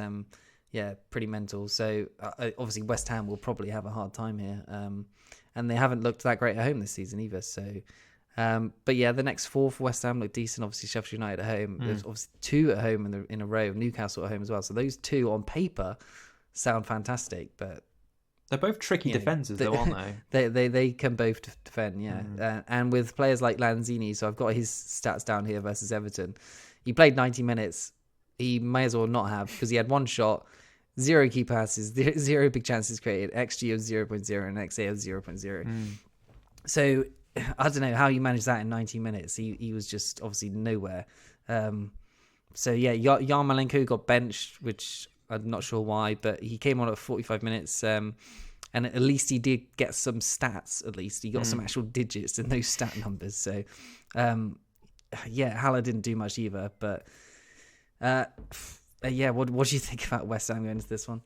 pretty mental. So obviously West Ham will probably have a hard time here, and they haven't looked that great at home this season either. So, but yeah, the next 4 for West Ham look decent. Obviously Sheffield United at home. There's obviously 2 at home in a row. Newcastle at home as well. So those 2 on paper sound fantastic, but they're both tricky defences, though, aren't they? They can both defend, yeah. And with players like Lanzini, so I've got his stats down here versus Everton. He played 90 minutes. He may as well not have, because he had 1 shot, 0 key passes, 0 big chances created, XG of 0.0 and XA of 0.0. So I don't know how you managed that in 90 minutes. He was just obviously nowhere. So yeah, Yarmolenko got benched, which I'm not sure why, but he came on at 45 minutes, and at least he did get some stats. At least he got some actual digits in those stat numbers. So, Haller didn't do much either. But what do you think about West Ham going into this one?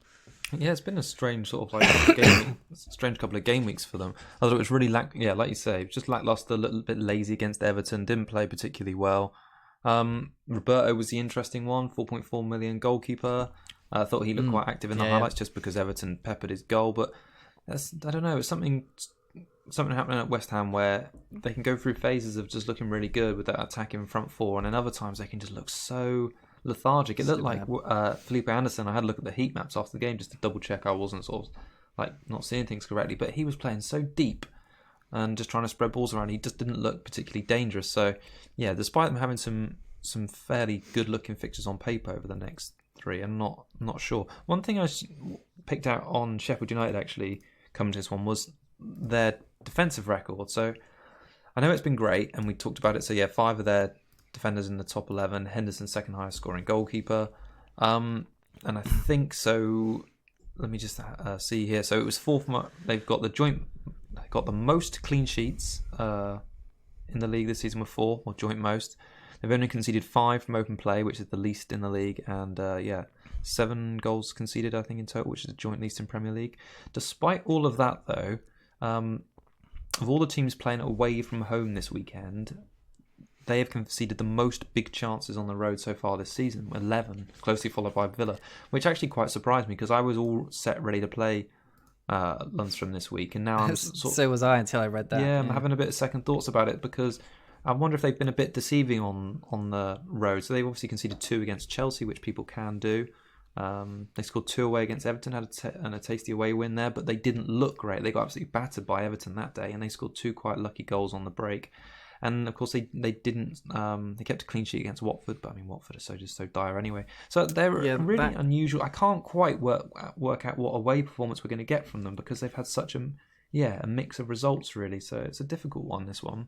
Yeah, it's been a strange sort of strange couple of game weeks for them. I thought it was really like you say, just lackluster, a little bit lazy against Everton. Didn't play particularly well. Roberto was the interesting one, 4.4 million goalkeeper. I thought he looked quite active in the highlights just because Everton peppered his goal. But I don't know, it's something happening at West Ham where they can go through phases of just looking really good with that attacking front 4, and then other times they can just look so lethargic. It looked like Felipe Anderson. I had a look at the heat maps after the game just to double check I wasn't sort of not seeing things correctly, but he was playing so deep and just trying to spread balls around. He just didn't look particularly dangerous. So yeah, despite them having some fairly good looking fixtures on paper over the next 3, I'm not sure. One thing I picked out on Sheffield United actually coming to this one was their defensive record. So I know it's been great, and we talked about it. So yeah, 5 of their defenders in the top 11. Henderson second highest scoring goalkeeper, and I think so. Let me just see here. So it was 4th. They've got the most clean sheets in the league this season with 4, or joint most. They've only conceded 5 from open play, which is the least in the league, and 7 goals conceded, I think, in total, which is the joint least in Premier League. Despite all of that, though, of all the teams playing away from home this weekend, they have conceded the most big chances on the road so far this season, 11, closely followed by Villa, which actually quite surprised me because I was all set ready to play Lundstrom this week, and now I'm so was I until I read that. Yeah, I'm having a bit of second thoughts about it because I wonder if they've been a bit deceiving on the road. So they've obviously conceded 2 against Chelsea, which people can do. They scored 2 away against Everton, had a tasty away win there, but they didn't look great. They got absolutely battered by Everton that day, and they scored 2 quite lucky goals on the break. And of course, they didn't. They kept a clean sheet against Watford, but I mean, Watford are just so dire anyway. So they're really unusual. I can't quite work out what away performance we're going to get from them because they've had such a mix of results really. So it's a difficult one. This one.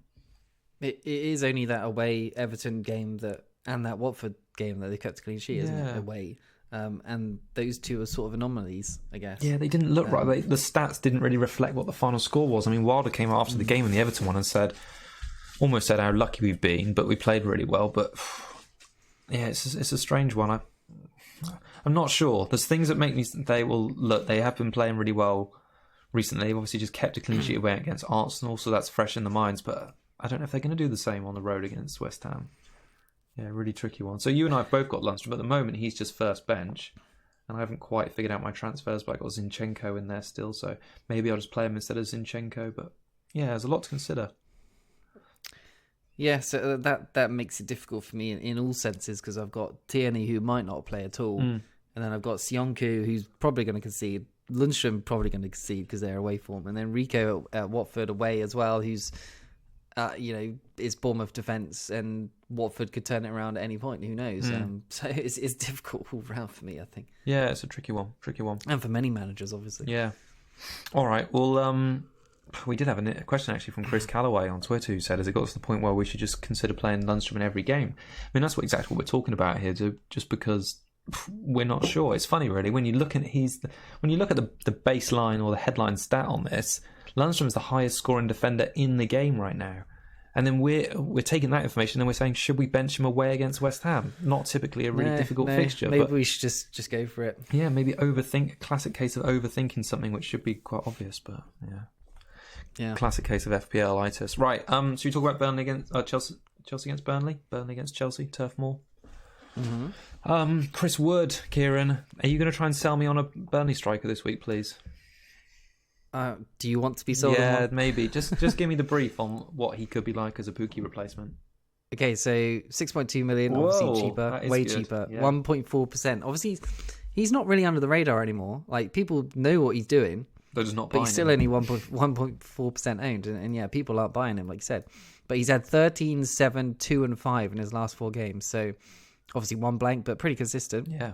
It is only that away Everton game and that Watford game that they kept a clean sheet, isn't it? Away. And those 2 are sort of anomalies, I guess. Yeah, they didn't look right. The stats didn't really reflect what the final score was. I mean, Wilder came out after the game in the Everton one and almost said how lucky we've been, but we played really well. But yeah, it's a strange one. I'm not sure. There's things that make me think they have been playing really well recently. They've obviously just kept a clean sheet away against Arsenal, so that's fresh in the minds. But I don't know if they're going to do the same on the road against West Ham. Yeah, really tricky one. So you and I have both got Lundstrom. At the moment, he's just first bench. And I haven't quite figured out my transfers, but I got Zinchenko in there still. So maybe I'll just play him instead of Zinchenko. But yeah, there's a lot to consider. Yeah, so that makes it difficult for me in all senses because I've got Tierney who might not play at all, and then I've got Sionku who's probably going to concede, Lundstrom probably going to concede because they're away form, and then Rico at Watford away as well, who's is Bournemouth defence, and Watford could turn it around at any point. Who knows? So it's difficult all round for me, I think. Yeah, it's a tricky one, and for many managers, obviously. Yeah. All right. Well, we did have a question actually from Chris Calloway on Twitter who said, has it got to the point where we should just consider playing Lundstrom in every game? I mean, that's exactly what we're talking about here, just because we're not sure. It's funny, really, when you look at the baseline or the headline stat on this, Lundstrom is the highest scoring defender in the game right now. And then we're taking that information and we're saying, should we bench him away against West Ham? Not typically a really difficult fixture. Maybe we should just go for it. Yeah, maybe classic case of overthinking something which should be quite obvious, but yeah. Yeah. Classic case of FPL-itis. Right, so you talk about Burnley against Chelsea against Burnley? Burnley against Chelsea, Turf Moor. Mm-hmm. Chris Wood, Kieran, are you going to try and sell me on a Burnley striker this week, please? Do you want to be sold on one? Yeah, maybe. Just give me the brief on what he could be like as a Pookie replacement. Okay, so 6.2 million, obviously cheaper, way good. Cheaper, yeah. 1.4%. Obviously, he's not really under the radar anymore. Like, people know what he's doing. They're just not but buying he's still him. only 1.4% owned, and yeah, people aren't buying him, like you said. But he's had 13, 7, 2 and 5 in his last 4 games, so obviously one blank, but pretty consistent. Yeah.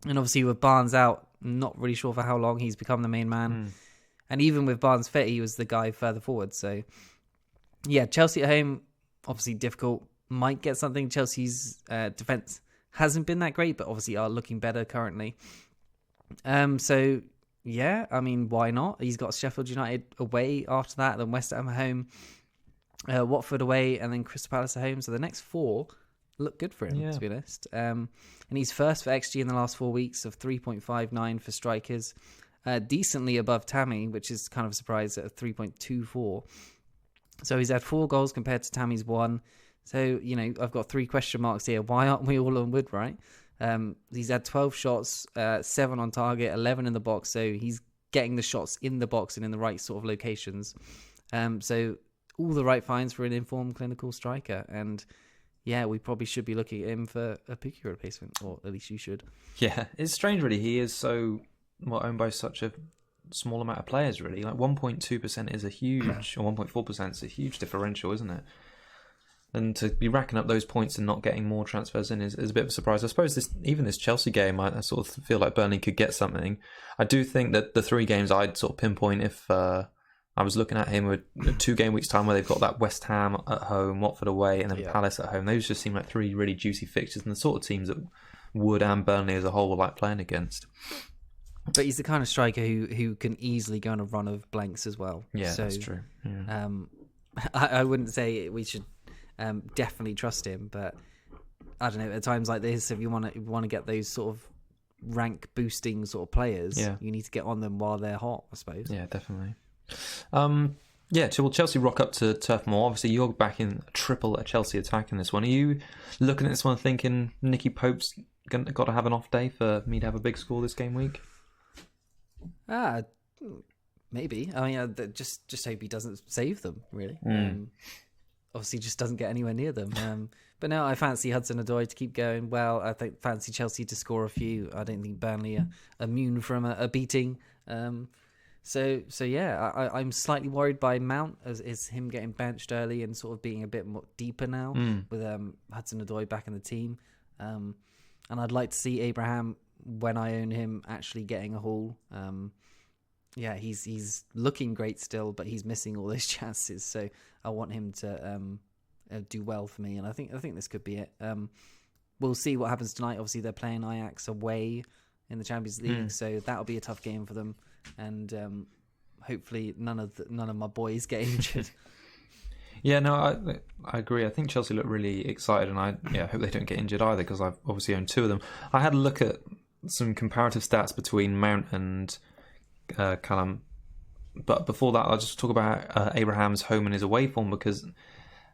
And obviously with Barnes out, not really sure for how long, he's become the main man. And even with Barnes fit, he was the guy further forward. So yeah, Chelsea at home, obviously difficult. Might get something. Chelsea's defence hasn't been that great, but obviously are looking better currently. So yeah, I mean, why not? He's got Sheffield United away after that, then West Ham at home, Watford away, and then Crystal Palace at home. So the next 4 look good for him, to be honest. And he's first for XG in the last 4 weeks of 3.59 for strikers. Decently above Tammy, which is kind of a surprise at 3.24. So he's had 4 goals compared to Tammy's 1. So, I've got 3 question marks here. Why aren't we all on Wood, right? He's had 12 shots, 7 on target, 11 in the box. So he's getting the shots in the box and in the right sort of locations. So all the right finds for an informed clinical striker. And yeah, we probably should be looking at him for a Pookie replacement, or at least you should. Yeah, it's strange, really. He is so owned by such a small amount of players, really. Like 1.2% is a huge, or 1.4% is a huge differential, isn't it? And to be racking up those points and not getting more transfers in is a bit of a surprise. I suppose this Chelsea game, I sort of feel like Burnley could get something. I do think that the 3 games I'd sort of pinpoint if I was looking at him with 2 game weeks time where they've got that West Ham at home, Watford away, and then Palace at home. Those just seem like 3 really juicy fixtures and the sort of teams that Wood and Burnley as a whole will like playing against. But he's the kind of striker who can easily go on a run of blanks as well. Yeah, so, that's true. Yeah. I wouldn't say we should definitely trust him, but I don't know. At times like this, if you want to get those sort of rank boosting sort of players, you need to get on them while they're hot, I suppose. Yeah, definitely. So will Chelsea rock up to Turf Moor? Obviously, you're back in triple at Chelsea attack in this one. Are you looking at this one thinking Nicky Pope's got to have an off day for me to have a big score this game week? Maybe. I mean, just hope he doesn't save them, really. Obviously, just doesn't get anywhere near them. But no, I fancy Hudson-Odoi to keep going well. I fancy Chelsea to score a few. I don't think Burnley are immune from a beating. So yeah, I'm slightly worried by Mount as him getting benched early and sort of being a bit more deeper now with Hudson-Odoi back in the team. And I'd like to see Abraham, when I own him, actually getting a haul. He's looking great still, but he's missing all those chances. So I want him to do well for me, and I think this could be it. We'll see what happens tonight. Obviously, they're playing Ajax away in the Champions League, so that'll be a tough game for them. And hopefully, none of my boys get injured. Yeah, no, I agree. I think Chelsea look really excited, and I hope they don't get injured either, because I've obviously owned 2 of them. I had a look at some comparative stats between Mount and Callum, but before that, I'll just talk about Abraham's home and his away form, because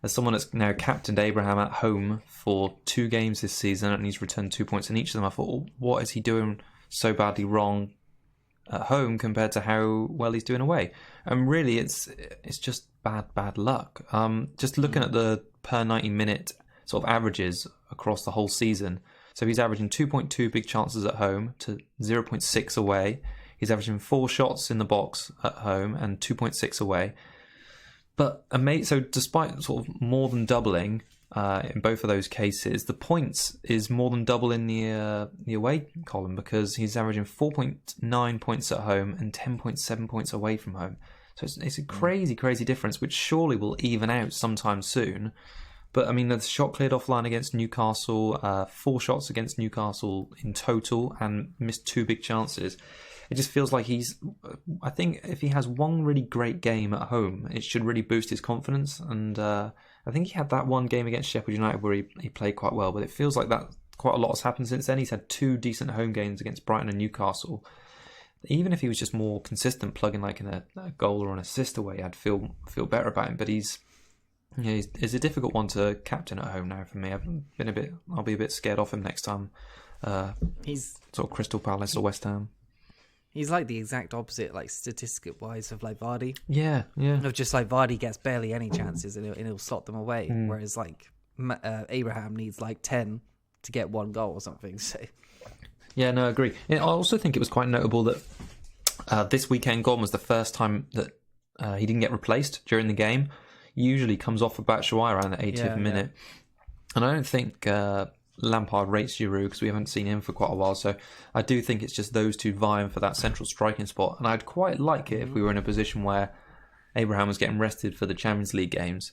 as someone that's now captained Abraham at home for 2 games this season and he's returned 2 points in each of them, I thought, what is he doing so badly wrong at home compared to how well he's doing away. And really, it's just bad luck. Just looking at the per 90-minute sort of averages across the whole season. So he's averaging 2.2 big chances at home to 0.6 away. He's averaging 4 shots in the box at home and 2.6 away. But so despite sort of more than doubling in both of those cases, the points is more than double in the away column, because he's averaging 4.9 points at home and 10.7 points away from home. So it's a crazy difference, which surely will even out sometime soon. But I mean, the shot cleared offline against Newcastle, 4 shots against Newcastle in total, and missed 2 big chances. It just feels like I think if he has one really great game at home, it should really boost his confidence. And I think he had that one game against Sheffield United where he played quite well, but it feels like that quite a lot has happened since then. He's had 2 decent home games against Brighton and Newcastle. Even if he was just more consistent, plugging like in a goal or an assist away, I'd feel better about him. But he's a difficult one to captain at home now for me. I'll be a bit scared off him next time. He's sort of Crystal Palace or West Ham. He's like the exact opposite, like statistic-wise, of like Vardy. Yeah. Of just like Vardy gets barely any chances and he'll slot them away, whereas like Abraham needs like 10 to get 1 goal or something. So. Yeah, no, I agree. I also think it was quite notable that this weekend Gordon was the first time that he didn't get replaced during the game. He usually comes off for Batshuayi around the 80th minute. And I don't think Lampard rates Giroud, because we haven't seen him for quite a while. So I do think it's just those two vying for that central striking spot. And I'd quite like it if we were in a position where Abraham was getting rested for the Champions League games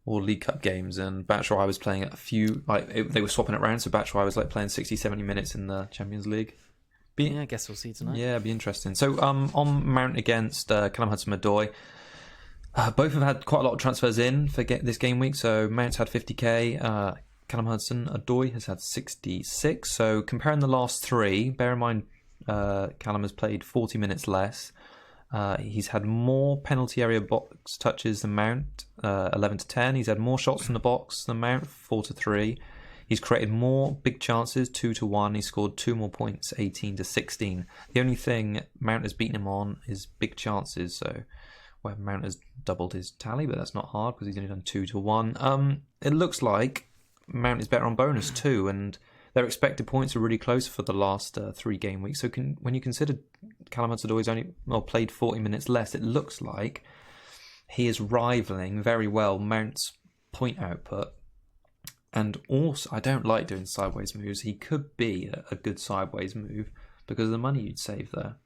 or League Cup games, and Batshuayi was playing a few, they were swapping it around, so Batshuayi was like playing 60, 70 minutes in the Champions League. I guess we'll see tonight. Yeah, it'd be interesting. So on Mount against Callum Hudson-Odoi, both have had quite a lot of transfers in for this game week. So Mount's had 50k, Callum Hudson-Odoi has had 66. So comparing the last 3, bear in mind Callum has played 40 minutes less. He's had more penalty area box touches than Mount, 11 to 10. He's had more shots in the box than Mount, 4 to 3. He's created more big chances, 2 to 1. He scored 2 more points, 18 to 16. The only thing Mount has beaten him on is big chances. So where Mount has doubled his tally, but that's not hard because he's only done 2 to 1. It looks like Mount is better on bonus too, and their expected points are really close for the last 3 game weeks. So when you consider Callum Hudson-Odoi's only played 40 minutes less, it looks like he is rivaling very well Mount's point output. And also, I don't like doing sideways moves. He could be a good sideways move because of the money you'd save there.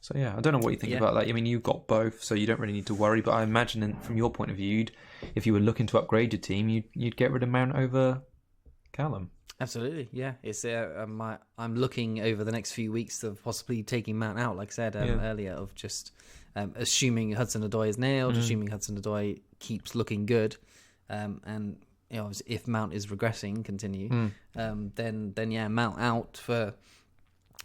So yeah, I don't know what you think about that. I mean, you've got both, so you don't really need to worry. But I imagine from your point of view, if you were looking to upgrade your team, you'd get rid of Mount over Callum. Absolutely, yeah. It's I'm looking over the next few weeks of possibly taking Mount out, like I said earlier, of just assuming Hudson-Odoi is nailed, assuming Hudson-Odoi keeps looking good, and if Mount is regressing, then Mount out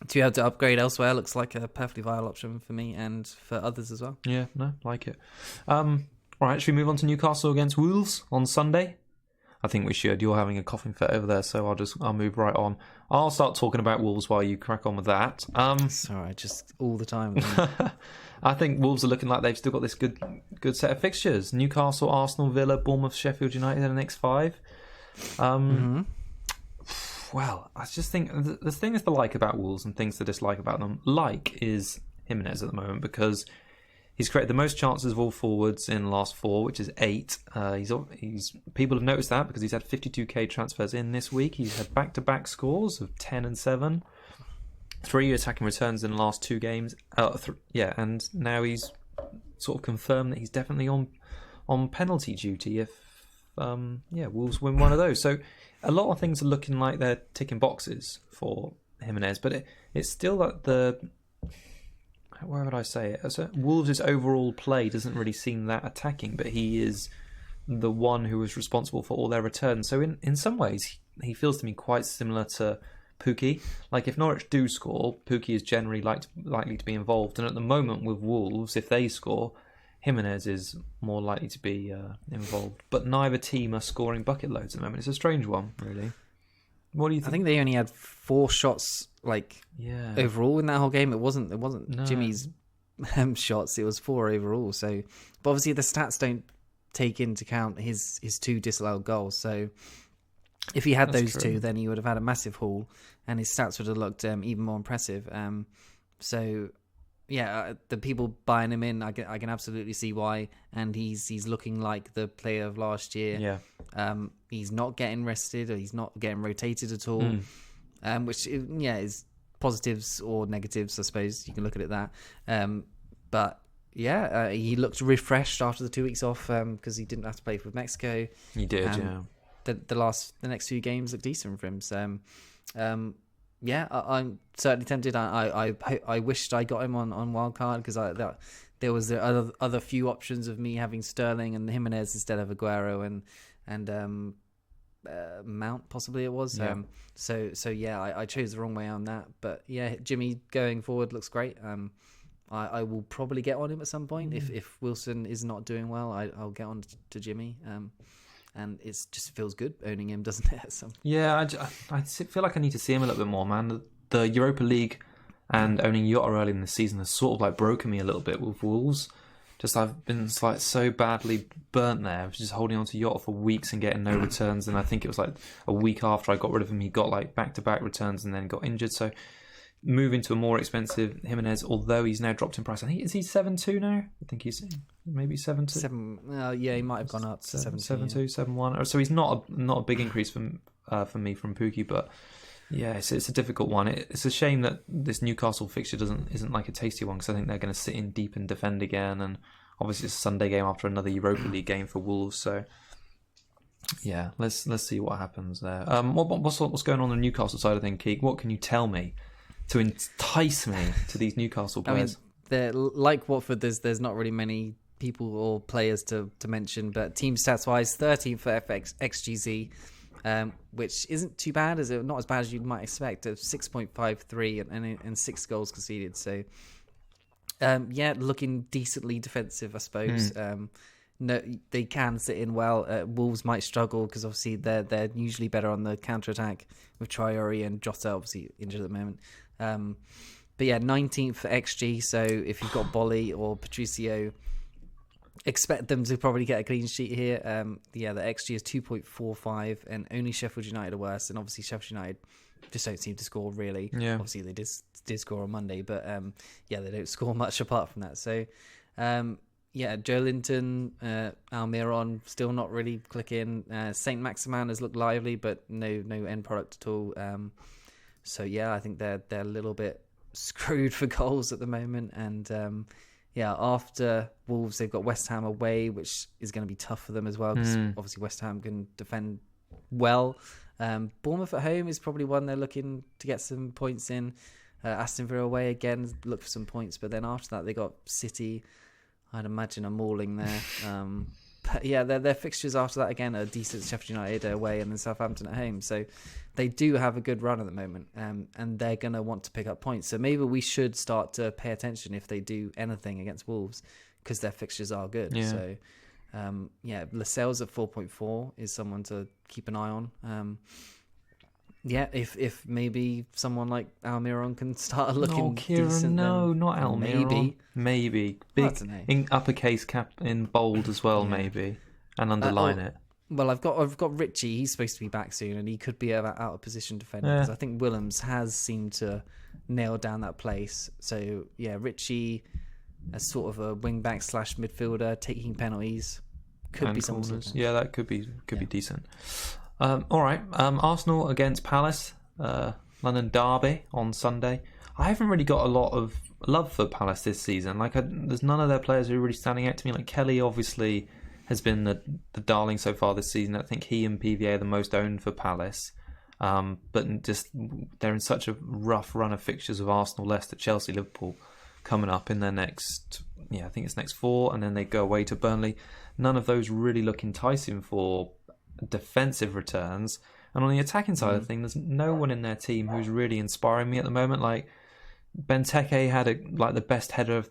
to be able to upgrade elsewhere looks like a perfectly viable option for me and for others as well. Yeah, no, like it. All right, should we move on to Newcastle against Wolves on Sunday? I think we should. You're having a coughing fit over there, so I'll move right on. I'll start talking about Wolves while you crack on with that. Sorry, just all the time. I think Wolves are looking like they've still got this good set of fixtures. Newcastle, Arsenal, Villa, Bournemouth, Sheffield United in the next 5. Well, I just think the things to like about Wolves and things to dislike about them, is Jimenez at the moment, because he's created the most chances of all forwards in the last 4, which is 8. He's people have noticed that because he's had 52k transfers in this week. He's had back-to-back scores of 10 and 7. 3 attacking returns in the last 2 games. And now he's sort of confirmed that he's definitely on penalty duty if Wolves win one of those. So a lot of things are looking like they're ticking boxes for Jimenez, but it's still that where would I say it? So Wolves' overall play doesn't really seem that attacking, but he is the one who is responsible for all their returns. So in some ways, he feels to me quite similar to Pukki. Like if Norwich do score, Pukki is generally likely to be involved. And at the moment with Wolves, if they score, Jimenez is more likely to be involved. But neither team are scoring bucket loads at the moment. It's a strange one, really. What do you think? I think they only had 4 shots overall in that whole game. It wasn't Jimmy's shots. It was 4 overall. So, but obviously the stats don't take into account his 2 disallowed goals. So if he had those 2, then he would have had a massive haul, and his stats would have looked even more impressive. So yeah, the people buying him in, I can absolutely see why, and he's looking like the player of last year. Yeah. He's not getting rested, or he's not getting rotated at all, which is positives or negatives, I suppose you can look at it that. But yeah, he looked refreshed after the 2 weeks off because he didn't have to play for Mexico. He did, yeah. The next few games look decent for him. So I'm certainly tempted. I wished I got him on wildcard, because there was the other few options of me having Sterling and Jimenez instead of Aguero and Mount, possibly it was. Yeah. So yeah, I chose the wrong way on that. But yeah, Jimmy going forward looks great. I will probably get on him at some point. If Wilson is not doing well, I'll get on to Jimmy. And it just feels good owning him, doesn't it? Yeah, I feel like I need to see him a little bit more, man. The Europa League and owning Jota early in the season has sort of like broken me a little bit with Wolves. Just I've been like so badly burnt there. I was just holding on to Jota for weeks and getting no returns. And I think it was like a week after I got rid of him, he got like back-to-back returns and then got injured. So moving to a more expensive Jimenez, although he's now dropped in price. I think, is he 7.2 now? I think he's maybe 7.2. Yeah, he might have gone up to 7.2, 7.1. So he's not a big increase for me from Pookie, but yeah, it's a difficult one. It's a shame that this Newcastle fixture isn't like a tasty one, because I think they're going to sit in deep and defend again, and obviously it's a Sunday game after another Europa League game for Wolves. So yeah, let's see what happens there. What's going on the Newcastle side of things, Keek? What can you tell me to entice me to these Newcastle players? They're like Watford. There's not really many people or players to mention, but team stats wise, 13th for XGZ, which isn't too bad, not as bad as you might expect, of 6.53 and 6 goals conceded. So looking decently defensive, I suppose. No, they can sit in well. Wolves might struggle because obviously they're usually better on the counter attack with Traore and Jota obviously injured at the moment. But yeah, 19th for XG. So if you've got Bolly or Patricio, expect them to probably get a clean sheet here. The XG is 2.45, and only Sheffield United are worse. And obviously Sheffield United just don't seem to score really. Yeah. Obviously they did score on Monday, but they don't score much apart from that. So Joe Linton, Almiron still not really clicking. Saint Maximan has looked lively, but no end product at all. So yeah, I think they're a little bit screwed for goals at the moment. And after Wolves, they've got West Ham away, which is going to be tough for them as well, because obviously West Ham can defend well. Bournemouth at home is probably one they're looking to get some points in. Aston Villa away again, look for some points, but then after that they got City. I'd imagine a mauling there. But yeah, their fixtures after that again are decent. Sheffield United away and then Southampton at home. So they do have a good run at the moment, and they're going to want to pick up points. So maybe we should start to pay attention if they do anything against Wolves, because their fixtures are good. Yeah. So Lascelles at 4.4 is someone to keep an eye on. If maybe someone like Almiron can start looking decent. No, not Almiron. Maybe. Big in uppercase cap in bold as well, maybe, and underline it. Well, I've got Richie. He's supposed to be back soon, and he could be an out of position defender, because I think Willems has seemed to nail down that place. So yeah, Richie as sort of a wing back / midfielder, taking penalties, could be something. Yeah, that could be decent. All right, Arsenal against Palace, London derby on Sunday. I haven't really got a lot of love for Palace this season. There's none of their players who are really standing out to me. Like Kelly, obviously, has been the darling so far this season. I think he and PVA are the most owned for Palace. But just they're in such a rough run of fixtures of Arsenal, Leicester, Chelsea, Liverpool coming up in their next, I think it's next 4, and then they go away to Burnley. None of those really look enticing for defensive returns, and on the attacking side of things, there's no one in their team who's really inspiring me at the moment. Like Benteke had the best header of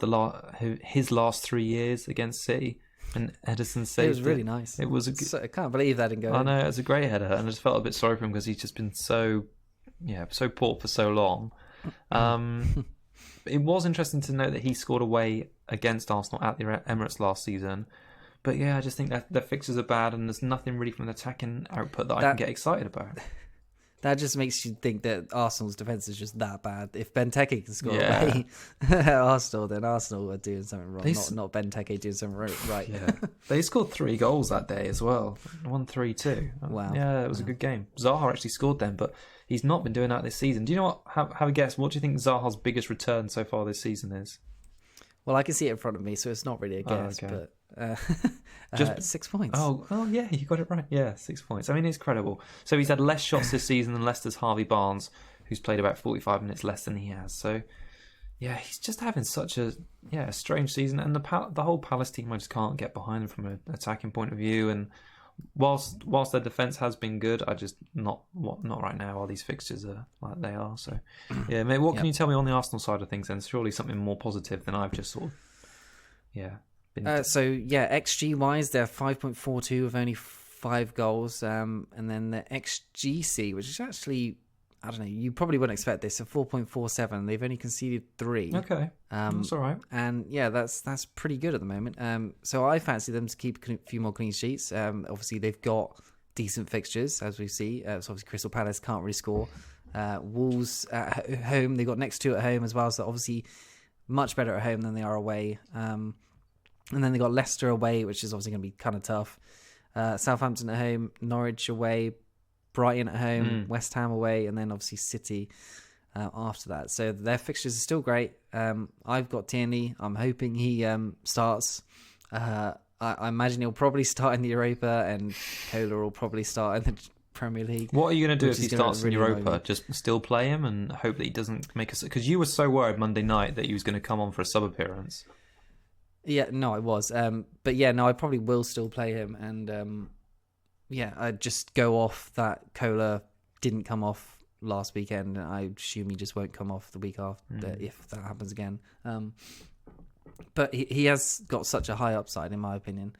his last 3 years against City, And Edison saved it was really nice. It was I can't believe that didn't go I in. know, it was a great header, and I just felt a bit sorry for him because he's just been so poor for so long. It was interesting to note that he scored away against Arsenal at the Emirates last season. But yeah, I just think that their fixtures are bad, and there's nothing really from an attacking output that I can get excited about. That just makes you think that Arsenal's defence is just that bad. If Benteke can score away at Arsenal, then Arsenal are doing something wrong. Not Benteke doing something right. Yeah, they scored 3 goals that day as well. 1-3-2. Wow. Yeah, it was a good game. Zaha actually scored them, but he's not been doing that this season. Do you know what? Have a guess. What do you think Zaha's biggest return so far this season is? Well, I can see it in front of me, so it's not really a guess, but just 6 points. Oh, yeah, you got it right. Yeah, 6 points. I mean, it's credible. So he's had less shots this season than Leicester's Harvey Barnes, who's played about 45 minutes less than he has. So, yeah, he's just having such a strange season. And the whole Palace team, I just can't get behind them from an attacking point of view. And whilst their defence has been good, I just not right now while these fixtures are like they are. So, yeah, mate, what can you tell me on the Arsenal side of things then? Surely something more positive than I've just sort of, XG wise, they're 5.42 with only 5 goals, and then the XGC, which is actually, I don't know, you probably wouldn't expect this, so 4.47. They've only conceded 3. Okay, that's all right. And yeah, that's pretty good at the moment. So I fancy them to keep a few more clean sheets. Obviously, they've got decent fixtures, as we see. So obviously, Crystal Palace can't really score. Wolves at home, they got next 2 at home as well, so obviously much better at home than they are away. And then they got Leicester away, which is obviously going to be kind of tough. Southampton at home, Norwich away, Brighton at home, West Ham away, and then obviously City after that. So their fixtures are still great. I've got Tierney. I'm hoping he starts. I imagine he'll probably start in the Europa, and Kohler will probably start in the Premier League. What are you going to do if he starts in Europa? Just still play him and hope that he doesn't make us... Because you were so worried Monday night that he was going to come on for a sub-appearance. Yeah, no, I was. But yeah, no, I probably will still play him. And I'd just go off that Kohler didn't come off last weekend. And I assume he just won't come off the week after if that happens again. But he has got such a high upside, in my opinion,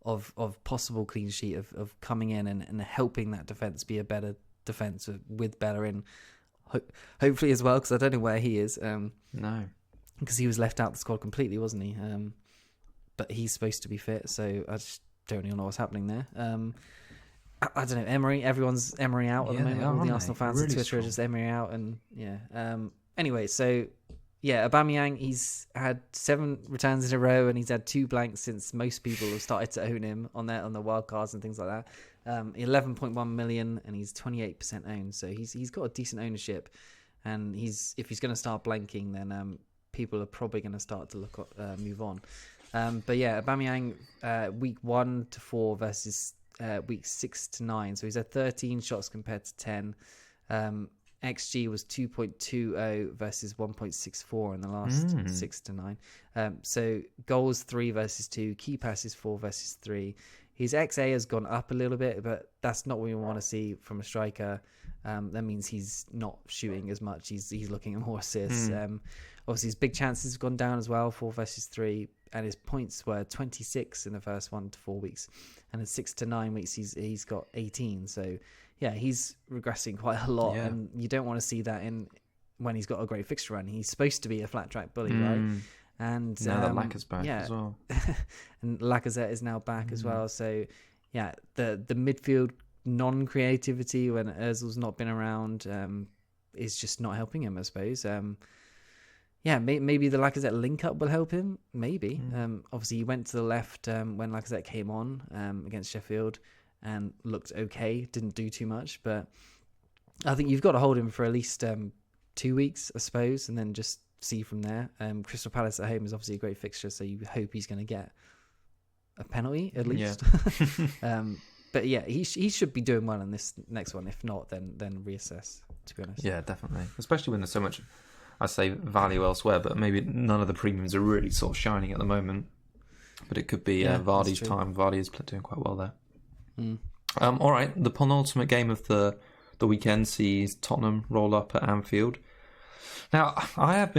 of possible clean sheet, of coming in and helping that defence be a better defence with Bellerin, hopefully as well, because I don't know where he is. No. Because he was left out of the squad completely, wasn't he? But he's supposed to be fit, so I just don't really know what's happening there. I don't know, Emery. Everyone's Emery out at the moment. All the Arsenal fans on Twitter are just Emery out, and anyway, so Aubameyang, he's had 7 returns in a row, and he's had 2 blanks since most people have started to own him on the wild cards and things like that. 11.1 million, and he's 28% owned, so he's got a decent ownership, and if he's going to start blanking, then people are probably going to start to move on. But yeah, Aubameyang, week 1 to 4 versus week 6 to 9. So he's had 13 shots compared to 10. XG was 2.20 versus 1.64 in the last 6 to 9. So goals 3 versus 2, key passes 4 versus 3. His XA has gone up a little bit, but that's not what we want to see from a striker. That means he's not shooting as much. He's looking at more assists. Obviously, his big chances have gone down as well, 4 versus 3, and his points were 26 in the first 1 to 4 weeks, and in 6 to 9 weeks he's got 18. So yeah, he's regressing quite a lot, and you don't want to see that when he's got a great fixture run. He's supposed to be a flat track bully, right? And now that Lacazette's back as well, and Lacazette is now back as well. So yeah, the midfield non-creativity when Ozil's not been around is just not helping him, I suppose. Maybe the Lacazette link-up will help him, maybe. Obviously, he went to the left when Lacazette came on against Sheffield and looked okay, didn't do too much, but I think you've got to hold him for at least 2 weeks, I suppose, and then just see from there. Crystal Palace at home is obviously a great fixture, so you hope he's going to get a penalty at least. But yeah, he should be doing well in this next one. If not, then reassess, to be honest. Yeah, definitely. Especially when there's so much, I say, value elsewhere, but maybe none of the premiums are really sort of shining at the moment. But it could be Vardy's time. Vardy is doing quite well there. All right, the penultimate game of the weekend sees Tottenham roll up at Anfield. Now, I have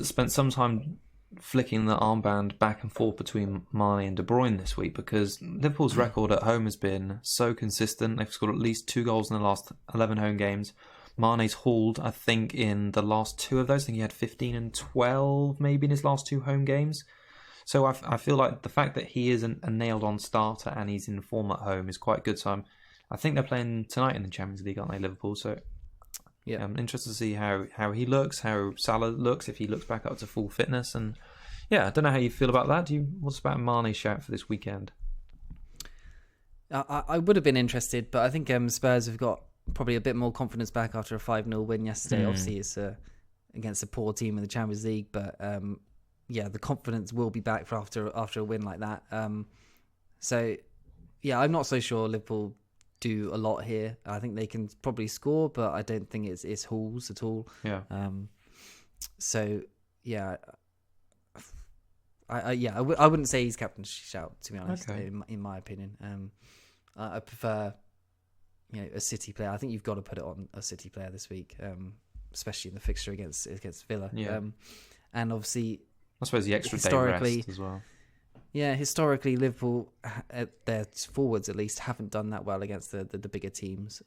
spent some time flicking the armband back and forth between Mane and De Bruyne this week, because Liverpool's record at home has been so consistent. They've scored at least 2 goals in the last 11 home games. Mane's hauled, I think, in the last 2 of those. I think he had 15 and 12 maybe in his last 2 home games. So I feel like the fact that he isn't a nailed-on starter and he's in form at home is quite good. So I think they're playing tonight in the Champions League, aren't they, Liverpool? So yeah, I'm interested to see how he looks, how Salah looks, if he looks back up to full fitness. And yeah, I don't know how you feel about that. What's about Mane's shout for this weekend? I would have been interested, but I think Spurs have got probably a bit more confidence back after a 5-0 win yesterday. Obviously, it's against a poor team in the Champions League, but yeah, the confidence will be back for after a win like that. So yeah, I'm not so sure Liverpool do a lot here. I think they can probably score, but I don't think it's hauls at all. Yeah. So yeah, I wouldn't say he's captain's shout, to be honest. Okay. In my opinion, I prefer a City player. I think you've got to put it on a City player this week, especially in the fixture against Villa. Yeah. And obviously, I suppose the extra day rest as well. Yeah, historically, Liverpool, their forwards at least, haven't done that well against the bigger teams,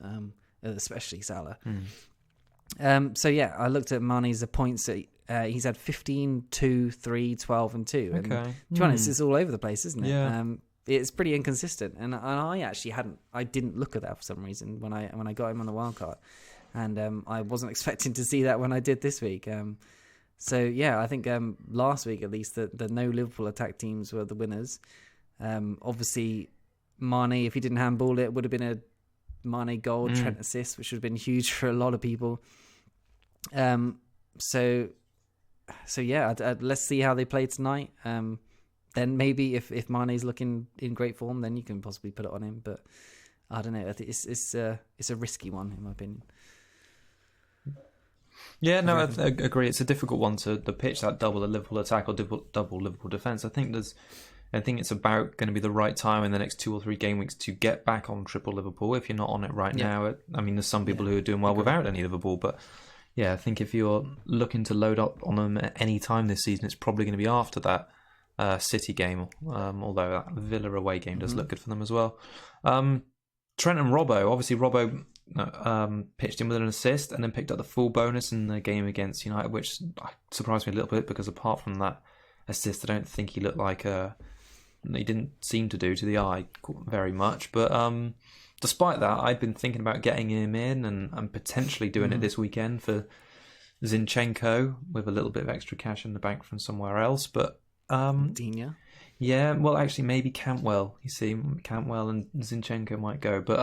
especially Salah. So yeah, I looked at Mane's points. He's had 15, 2, 3, 12 and 2. And Okay. to be honest, it's all over the place, isn't it? Yeah. It's pretty inconsistent. And I actually didn't look at that for some reason when I got him on the wildcard. And I wasn't expecting to see that when I did this week. So yeah, I think last week at least the no Liverpool attack teams were the winners. Obviously, Mane, if he didn't handball it, would have been a Mane goal, Trent assist, which would have been huge for a lot of people. So yeah, let's see how they play tonight. Then maybe if Mane's looking in great form, then you can possibly put it on him. But I don't know. I think it's a risky one in my opinion. Yeah, no, I agree. It's a difficult one to pitch that double Liverpool attack or double Liverpool defence. I think it's about going to be the right time in the next 2 or 3 game weeks to get back on triple Liverpool. If you're not on it right now, I mean, there's some people who are doing well without any Liverpool, but yeah, I think if you're looking to load up on them at any time this season, it's probably going to be after that City game. Although that Villa away game does look good for them as well. Trent and Robbo, obviously Robbo pitched in with an assist and then picked up the full bonus in the game against United, which surprised me a little bit because apart from that assist, I don't think he looked like he didn't seem to do to the eye very much. But despite that, I'd been thinking about getting him in and potentially doing it this weekend for Zinchenko with a little bit of extra cash in the bank from somewhere else. But Dina. Yeah, well, actually, maybe Cantwell. You see, Cantwell and Zinchenko might go, but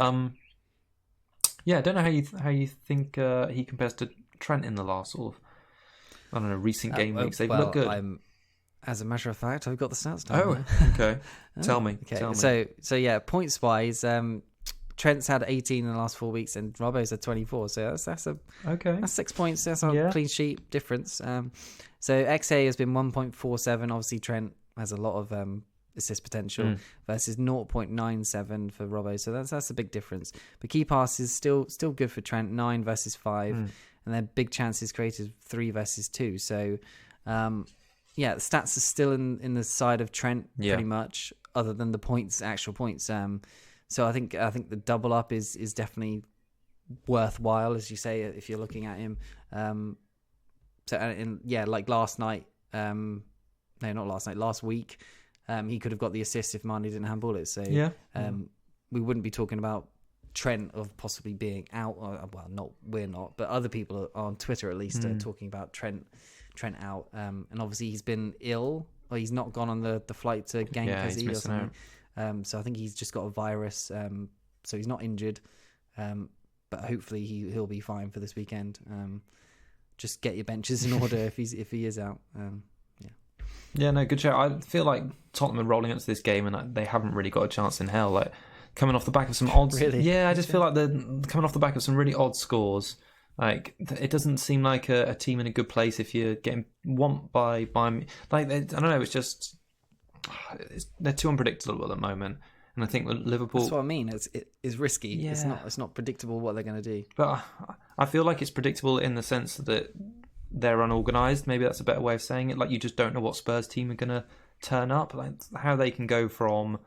yeah, I don't know how you think he compares to Trent in the last sort of recent game weeks. They've looked good. As a matter of fact, I've got the stats down. Oh, okay. Tell me. So yeah, points wise, Trent's had 18 in the last 4 weeks, and Robbo's had 24. So that's 6 points. That's a clean sheet difference. So XA has been 1.47. Obviously, Trent has a lot of assist potential versus 0.97 for Robbo. So that's a big difference. But key pass is still good for Trent, 9 versus 5, and then big chances created 3 versus 2. So yeah, the stats are still in the side of Trent pretty much, other than the actual points. So I think the double up is definitely worthwhile, as you say, if you're looking at him. Like last night, no, not last night, last week, he could have got the assist if Mane didn't handball it. So we wouldn't be talking about Trent of possibly being out. We're not, but other people on Twitter at least are talking about Trent out. And obviously he's been ill, or he's not gone on the flight to Gameweek or something. So I think he's just got a virus. So he's not injured, but hopefully he'll be fine for this weekend. Just get your benches in order if he is out. Yeah, no, good show. I feel like Tottenham are rolling up to this game and they haven't really got a chance in hell. Like coming off the back of some odds. Really? Yeah, I just feel like they're coming off the back of some really odd scores. Like it doesn't seem like a team in a good place if you're getting whomped by like I don't know. It's just they're too unpredictable at the moment. And I think with Liverpool, that's what I mean. It's risky. Yeah. It's not predictable what they're going to do. But I feel like it's predictable in the sense that they're unorganised. Maybe that's a better way of saying it. Like, you just don't know what Spurs team are going to turn up. Like, how they can go from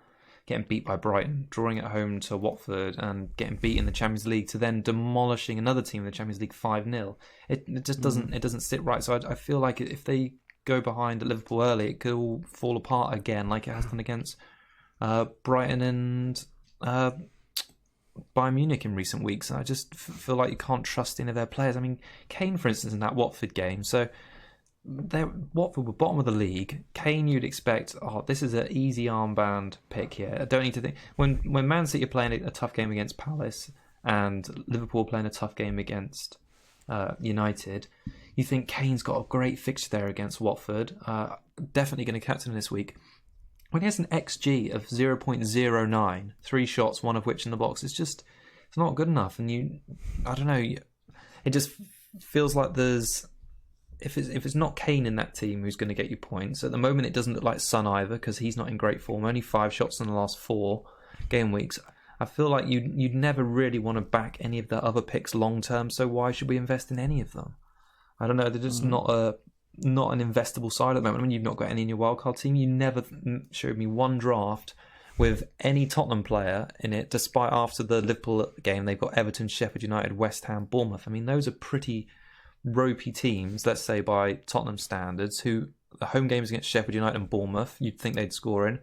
getting beat by Brighton, drawing at home to Watford, and getting beat in the Champions League, to then demolishing another team in the Champions League 5-0. It just doesn't sit right. So I feel like if they go behind at Liverpool early, it could all fall apart again, like it has done against Brighton and Bayern Munich in recent weeks. And I just feel like you can't trust any of their players. I mean, Kane, for instance, in that Watford game. So Watford were bottom of the league. Kane, you'd expect, this is an easy armband pick here. I don't need to think. When Man City are playing a tough game against Palace and Liverpool playing a tough game against United, you think Kane's got a great fixture there against Watford. Definitely going to captain him this week. When he has an XG of 0.09, 3 shots, one of which in the box, it's not good enough. And I don't know, it just feels like there's, if it's not Kane in that team who's going to get you points, at the moment it doesn't look like Son either, because he's not in great form. Only 5 shots in the last 4 game weeks. I feel like you'd never really want to back any of the other picks long term, so why should we invest in any of them? I don't know, they're just not an investable side at the moment. I mean, you've not got any in your wildcard team. You never showed me one draft with any Tottenham player in it, despite after the Liverpool game, they've got Everton, Sheffield United, West Ham, Bournemouth. I mean, those are pretty ropey teams, let's say by Tottenham standards, who the home games against Sheffield United and Bournemouth, you'd think they'd score in.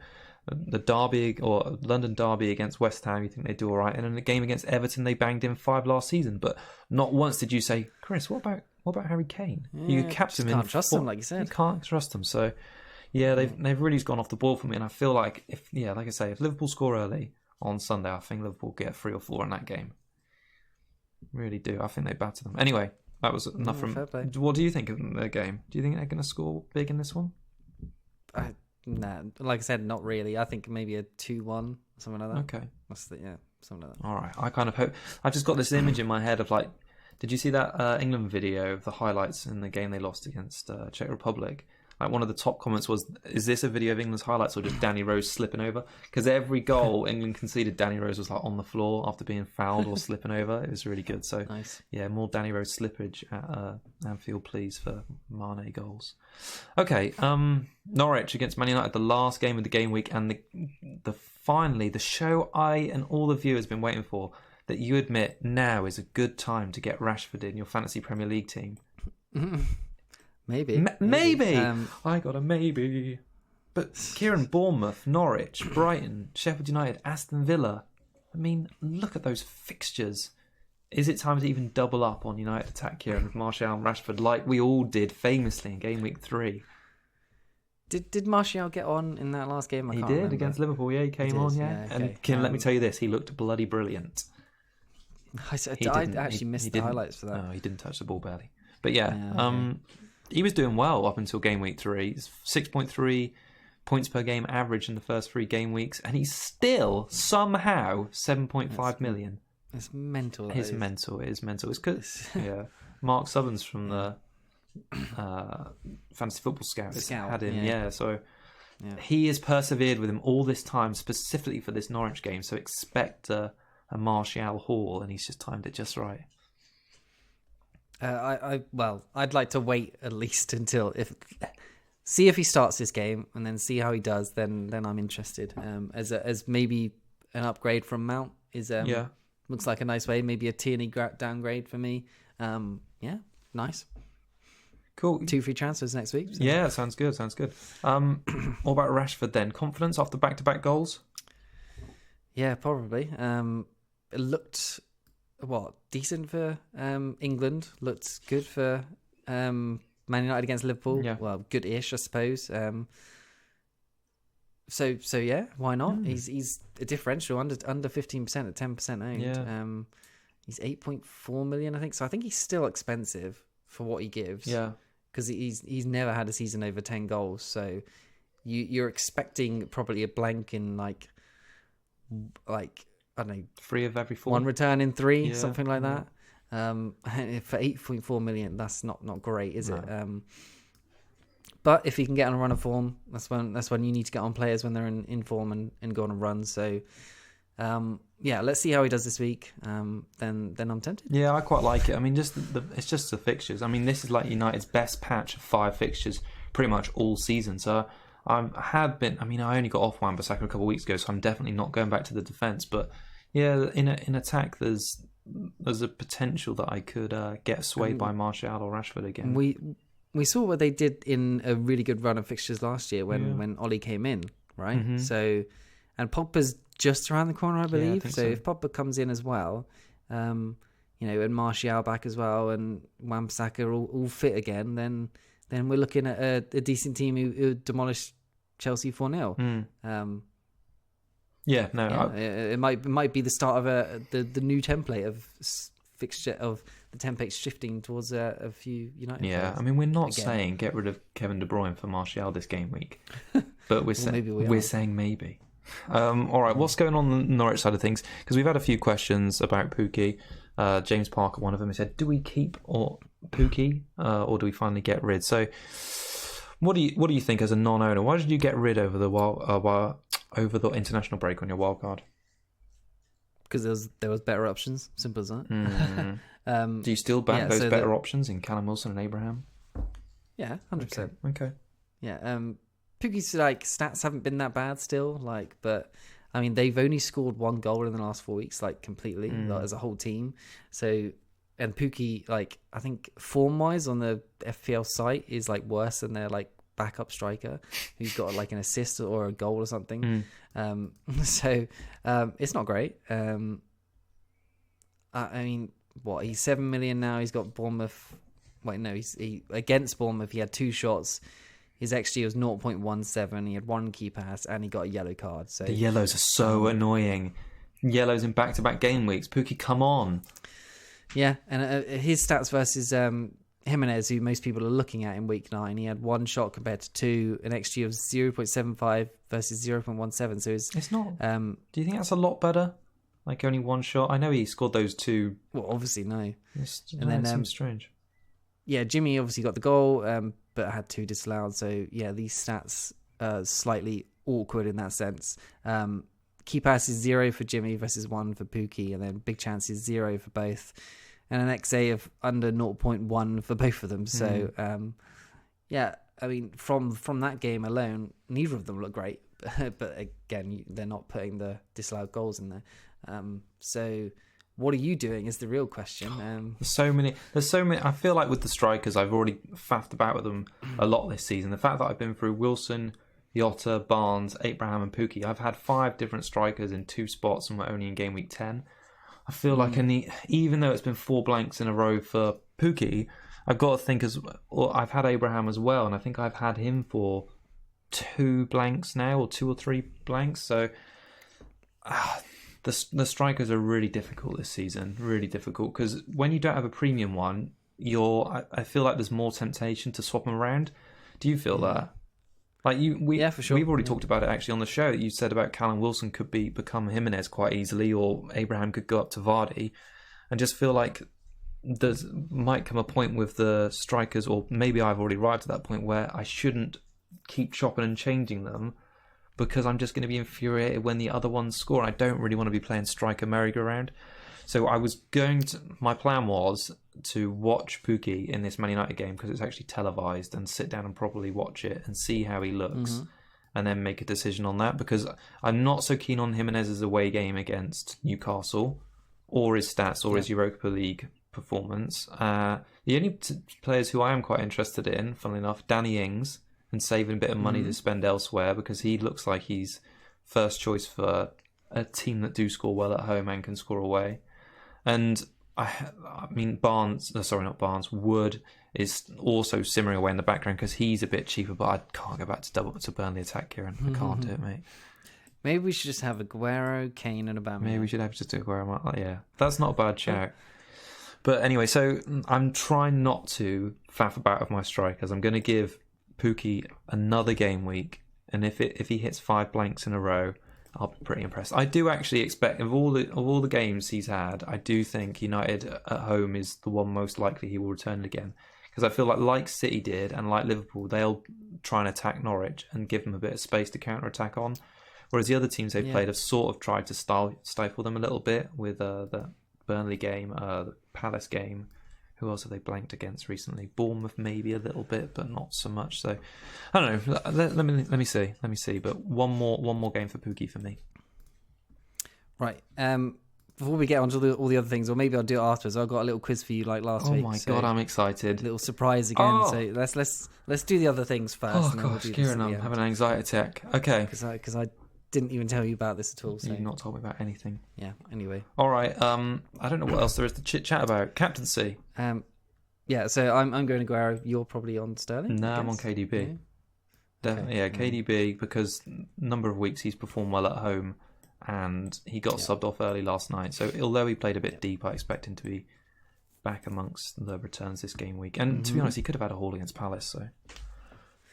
The derby or London derby against West Ham, you think they'd do all right. And in the game against Everton, they banged in 5 last season. But not once did you say, Chris, what about Harry Kane? Yeah, you kept him in. Can't trust him, like you said. You can't trust him. So, yeah, they've really gone off the ball for me. And I feel like if Liverpool score early on Sunday, I think Liverpool get 3 or 4 in that game. Really do. I think they batter them. Anyway, that was enough from. What do you think of the game? Do you think they're going to score big in this one? Nah, like I said, not really. I think maybe a 2-1, something like that. Okay. Something like that. All right. I kind of hope. I've just got this image in my head of like, did you see that England video of the highlights in the game they lost against Czech Republic? Like, one of the top comments was, is this a video of England's highlights or just Danny Rose slipping over? Because every goal England conceded, Danny Rose was like on the floor after being fouled or slipping over. It was really good. So, nice. Yeah, more Danny Rose slippage at Anfield, please, for Mane goals. Okay, Norwich against Man United, the last game of the game week, and finally the show I and all the viewers have been waiting for, that you admit now is a good time to get Rashford in your fantasy Premier League team. Maybe. Maybe. I got a maybe. But Kieran, Bournemouth, Norwich, Brighton, Sheffield United, Aston Villa. I mean, look at those fixtures. Is it time to even double up on United attack, Kieran, with Martial and Rashford, like we all did famously in Game Week 3? Did Martial get on in that last game? He did remember. Against Liverpool. Yeah, he came on. Yeah, okay. And Kieran, let me tell you this: he looked bloody brilliant. I actually missed the highlights for that. No, he didn't touch the ball barely. But he was doing well up until Game Week 3. 6.3 points per game average in the first 3 game weeks, and he's still somehow 7.5 million. It's mental. It's mental. It is mental. It's because Mark Subbins from the Fantasy Football Scout had him. Yeah, so he has persevered with him all this time, specifically for this Norwich game. So expect a Martial haul, and he's just timed it just right. I'd like to wait at least until see if he starts this game and then see how he does. Then I'm interested. As maybe an upgrade from Mount is looks like a nice way. Maybe a Tierney downgrade for me. Nice. Cool. 2 free transfers next week. So. Yeah, sounds good. What about Rashford then? Confidence after back-to-back goals? Yeah, probably. It looked decent for England. Looked good for Man United against Liverpool. Yeah. Well, good-ish, I suppose. So yeah, why not? He's a differential under 15% at 10% owned. Yeah. He's 8.4 million, I think. So I think he's still expensive for what he gives. Yeah. Because he's never had a season over 10 goals. So you're expecting probably a blank in like I don't know, 3 of every 4. 1 return in 3, something like that. For 8.4 million, that's not great, is it? But if he can get on a run of form, that's when you need to get on players when they're in form and go on a run. So Yeah, let's see how he does this week. Then I'm tempted. Yeah, I quite like it. I mean, it's just the fixtures. I mean, this is like United's best patch of 5 fixtures pretty much all season. So I only got off Wan-Bissaka a couple of weeks ago, so I'm definitely not going back to the defence. But yeah, in attack, there's a potential that I could get swayed by Martial or Rashford again. We saw what they did in a really good run of fixtures last year when Ollie came in, right? Mm-hmm. So, and Pogba's just around the corner, I believe. Yeah, I so think if Pogba comes in as well, and Martial back as well, and Wan-Bissaka all fit again, then we're looking at a decent team who demolished Chelsea 4-0. It might be the start of the new template of fixture of the template shifting towards a few United players. I mean, we're not saying get rid of Kevin De Bruyne for Martial this game week, but we're saying maybe. All right, what's going on the Norwich side of things? Because we've had a few questions about Pukki. James Parker, one of them, he said, "Do we keep Pukki or do we finally get rid?" So, what do you think as a non-owner? Why did you get rid over the international break on your wild card? Because there was better options. Simple as that. Do you still back those better options in Callum Wilson and Abraham? Yeah, 100%. Okay. Yeah. Pukki's stats haven't been that bad still. But I mean, they've only scored 1 goal in the last 4 weeks, completely as a whole team. So, and Pukki, I think form-wise on the FPL site is worse than their backup striker who's got an assist or a goal or something. So it's not great. I mean, he's 7 million now. He's got Bournemouth. He against Bournemouth he had 2 shots. His XG was 0.17. He had 1 key pass and he got a yellow card. So the yellows are so annoying. Yellows in back-to-back game weeks. Pukki, come on. Yeah, and his stats versus Jimenez, who most people are looking at in week 9, he had 1 shot compared to 2, an XG of 0.75 versus 0.17. So it's not. Do you think that's a lot better? Only 1 shot. I know he scored those 2. Well, obviously no. It seems strange. Yeah, Jimmy obviously got the goal, but had 2 disallowed. So yeah, these stats are slightly awkward in that sense. Key pass is 0 for Jimmy versus 1 for Pukki, and then big chance is 0 for both, and an XA of under 0.1 for both of them. So I mean, from that game alone, neither of them look great. But again, they're not putting the disallowed goals in there. So what are you doing is the real question. There's so many. I feel like with the strikers, I've already faffed about with them a lot this season. The fact that I've been through Wilson, Jota, Barnes, Abraham and Pukki. I've had 5 different strikers in 2 spots and we're only in game week 10. I feel like even though it's been 4 blanks in a row for Pukki, I've got to think I've had Abraham as well, and I think I've had him for 2 blanks now, or 2 or 3 blanks. So the strikers are really difficult this season, really difficult, because when you don't have a premium one, I feel like there's more temptation to swap them around. Do you feel that? Yeah, for sure. We've already talked about it actually on the show. You said about Callum Wilson could become Jimenez quite easily, or Abraham could go up to Vardy, and just feel like there might come a point with the strikers, or maybe I've already arrived to that point where I shouldn't keep chopping and changing them, because I'm just going to be infuriated when the other ones score. I don't really want to be playing striker merry-go-round. So my plan was to watch Pukki in this Man United game, because it's actually televised, and sit down and properly watch it and see how he looks, and then make a decision on that, because I'm not so keen on Jimenez's away game against Newcastle, or his stats, or his Europa League performance. The only players who I am quite interested in, funnily enough, Danny Ings, and saving a bit of money to spend elsewhere, because he looks like he's first choice for a team that do score well at home and can score away. And I mean, Wood is also simmering away in the background because he's a bit cheaper, but I can't go back to Burnley attack, Kieran. I can't do it, mate. Maybe we should just have Aguero, Kane, and Aubameyang. Maybe we should have just Aguero. Yeah, that's not a bad shout. But anyway, so I'm trying not to faff about with my strikers. I'm going to give Pukki another game week, and if he hits 5 blanks in a row, I'll be pretty impressed. I do actually expect of all the games he's had, I do think United at home is the one most likely he will return again, because I feel like City did and like Liverpool, they'll try and attack Norwich and give them a bit of space to counter attack on. Whereas the other teams they've Yeah. played have sort of tried to stifle them a little bit with the Burnley game, the Palace game. Who else have they blanked against recently? Bournemouth maybe a little bit, but not so much. So I don't know. Let me see. But one more game for Pookie for me. Right. Before we get on to all the other things, or maybe I'll do it afterwards. I've got a little quiz for you like last week. Oh my god, I'm excited. Little surprise again. Oh. So let's do the other things first. Oh and then gosh, we'll do Kieran, I'm having an anxiety attack. Okay. because I didn't even tell you about this at all. So You've not told me about anything. yeah. Anyway. All right. I don't know what else there is to chit chat about. Captaincy. Yeah. So I'm going to Aguero. You're probably on Sterling. No, I I'm on guess? KDB. Yeah. Definitely, yeah, KDB, because number of weeks he's performed well at home, and he got subbed off early last night. So although he played a bit deep, I expect him to be back amongst the returns this game week. And to be honest, he could have had a haul against Palace. So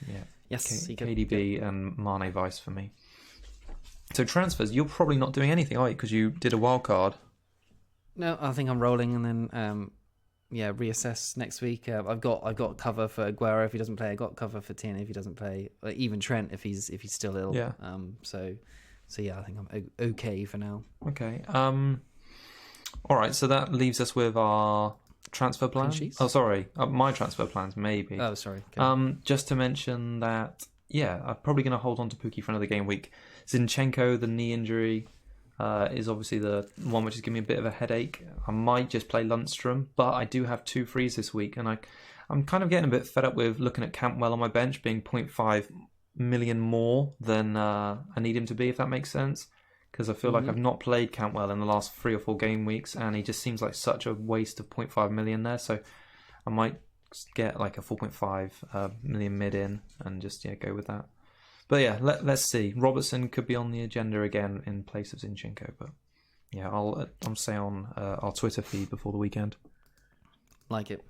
yeah, Yes, he could. KDB and Mane vice for me. So transfers, you're probably not doing anything, are you? Because you did a wild card. No, I think I'm rolling, and then reassess next week. I've got cover for Aguero if he doesn't play. I got cover for Tierney if he doesn't play. Even Trent if he's still ill. Yeah. So yeah, I think I'm okay for now. Okay. All right. So that leaves us with our transfer plans. Oh, sorry, my transfer plans maybe. Oh, sorry. Okay. Just to mention that, yeah, I'm probably going to hold on to Pookie for another game week. Zinchenko, the knee injury, is obviously the one which is giving me a bit of a headache. I might just play Lundstrom, but I do have 2 frees this week, and I'm kind of getting a bit fed up with looking at Campbell on my bench being 0.5 million more than I need him to be, if that makes sense. Because I feel like I've not played Cantwell in the last 3 or 4 game weeks, and he just seems like such a waste of 0.5 million there. So I might get like a 4.5 million mid in and just go with that. But yeah, let's see. Robertson could be on the agenda again in place of Zinchenko, but yeah, I'll say on our Twitter feed before the weekend. Like it.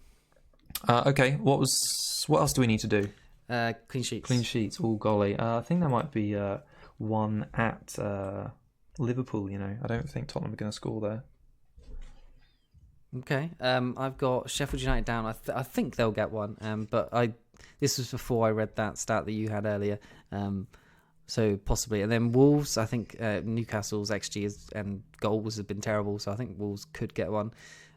Okay, what else do we need to do? Clean sheets. Clean sheets. Oh golly, I think there might be one at Liverpool. I don't think Tottenham are going to score there. Okay. I've got Sheffield United down. I think they'll get one. But this was before I read that stat that you had earlier. So possibly. And then Wolves, I think Newcastle's XG and goals have been terrible. So I think Wolves could get one.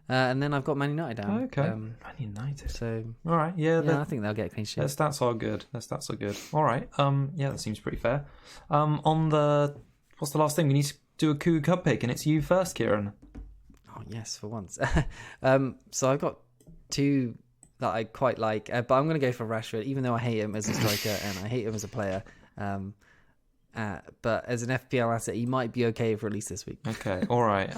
And then I've got Man United down. Okay. Man United. So all right. Yeah. I think they'll get a clean sheet. Their stats are good. All right. Yeah, that seems pretty fair. What's the last thing? We need to do a Cougar Cup pick, and it's you first, Kieran. Oh yes, for once. So I've got 2 that I quite like, but I'm going to go for Rashford, even though I hate him as a striker and I hate him as a player. But as an FPL asset, he might be okay for at least this week. Okay, all right.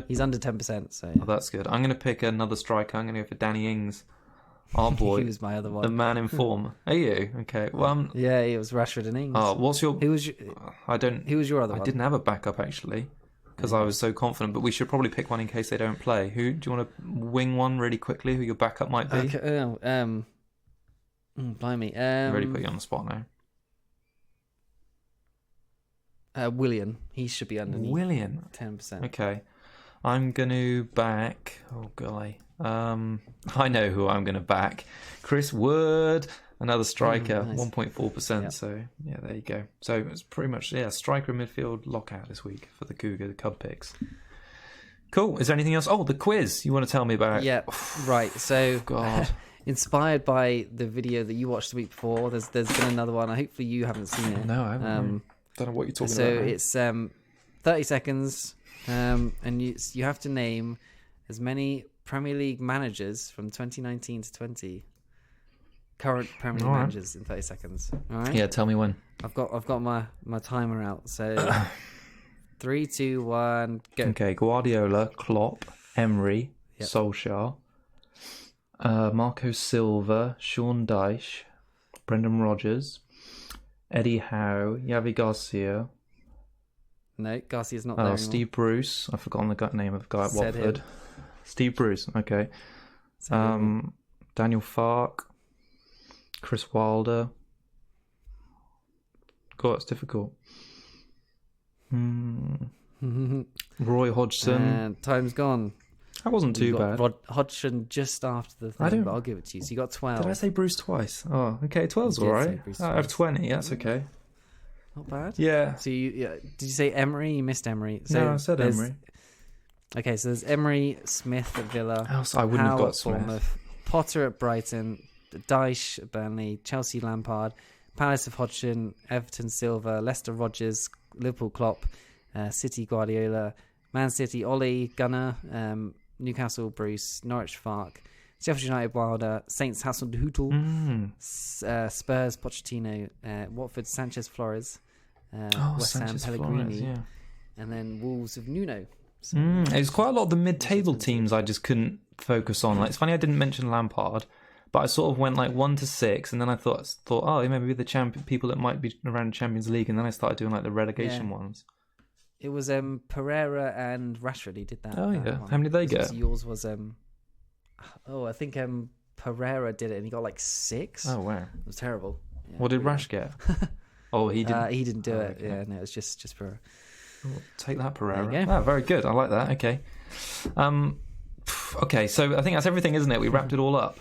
He's under 10%, so oh, that's good. I'm gonna pick another striker. I'm gonna go for Danny Ings, our boy. He was my other one. The man in form. Are you? Okay. Well, yeah, it was Rashford and Ings. Oh, what's your? Who was your other one? I didn't have a backup actually, because I was so confident. But we should probably pick one in case they don't play. Who do you want to wing one really quickly? Who your backup might be? Okay. Blimey. I'm really put you on the spot now. Willian. He should be underneath. Willian. 10%. Okay. I'm going to back... Oh, golly. I know who I'm going to back. Chris Wood, another striker, nice. 1.4%. Yep. So, yeah, there you go. So, it's pretty much, striker and midfield lockout this week for the Cougar, the Cub picks. Cool. Is there anything else? Oh, the quiz you want to tell me about? Yeah, right. So, God. Inspired by the video that you watched the week before, there's been another one. Hopefully you haven't seen it. No, I haven't. Don't know what you're talking about. So it's 30 seconds, and you have to name as many Premier League managers from 2019 to 20 current Premier League managers in 30 seconds. All right. Yeah, tell me when. I've got my timer out. So 3, 2, 1, go. Okay, Guardiola, Klopp, Emery, Solskjaer, Marco Silva, Sean Dyche, Brendan Rodgers, Eddie Howe, Javi Garcia. No, Garcia's not there anymore. Steve Bruce. I've forgotten the name of the guy at Said Watford. him. Steve Bruce, okay. Daniel Farke, Chris Wilder. God, it's difficult. Roy Hodgson. And time's gone. That wasn't too bad. Hodgson just after the thing, but I'll give it to you. So you got 12. Did I say Bruce twice? Oh, okay, 12's all right. I have 20. That's okay. Not bad. Yeah. So did you say Emery? You missed Emery. So No, I said Emery. Okay, so there's Emery, Smith at Villa, I wouldn't Howe have got at Smith. Bournemouth, Potter at Brighton, Dyche at Burnley, Chelsea Lampard, Palace of Hodgson, Everton Silva, Leicester Rodgers, Liverpool Klopp, City Guardiola, Man City Ollie, Gunner, Newcastle Bruce, Norwich Fark, Sheffield United Wilder, Saints Hasenhüttl, Spurs Pochettino, Watford Sanchez Flores, West Ham Sanchez Pellegrini, Flores, yeah. and then Wolves of Nuno. So, It was quite a lot of the mid-table teams I just couldn't focus on. Like, it's funny I didn't mention Lampard, but I sort of went like 1 to 6, and then I thought, oh, maybe the people that might be around Champions League, and then I started doing like the relegation ones. It was Pereira and Rashford who did that. Oh yeah, one. how many did they get? Yours was I think Pereira did it, and he got like 6. Oh wow, it was terrible. Yeah, what did Rash get? Oh, he didn't. He didn't do it. Okay. Yeah, no, it was just Pereira. Oh, take that, Pereira. There you go. Oh, very good. I like that. Okay. Okay, so I think that's everything, isn't it? We wrapped it all up.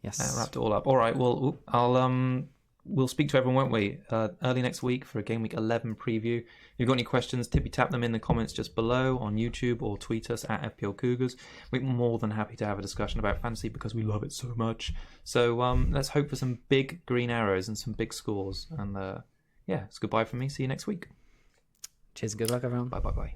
Yes. Wrapped it all up. All right. Well, we'll speak to everyone, won't we? Early next week for a Game Week 11 preview. If you've got any questions, tippy tap them in the comments just below on YouTube or tweet us at FPL Cougars. We're more than happy to have a discussion about fantasy because we love it so much. So let's hope for some big green arrows and some big scores. And it's goodbye from me. See you next week. Cheers and good luck, everyone. Bye.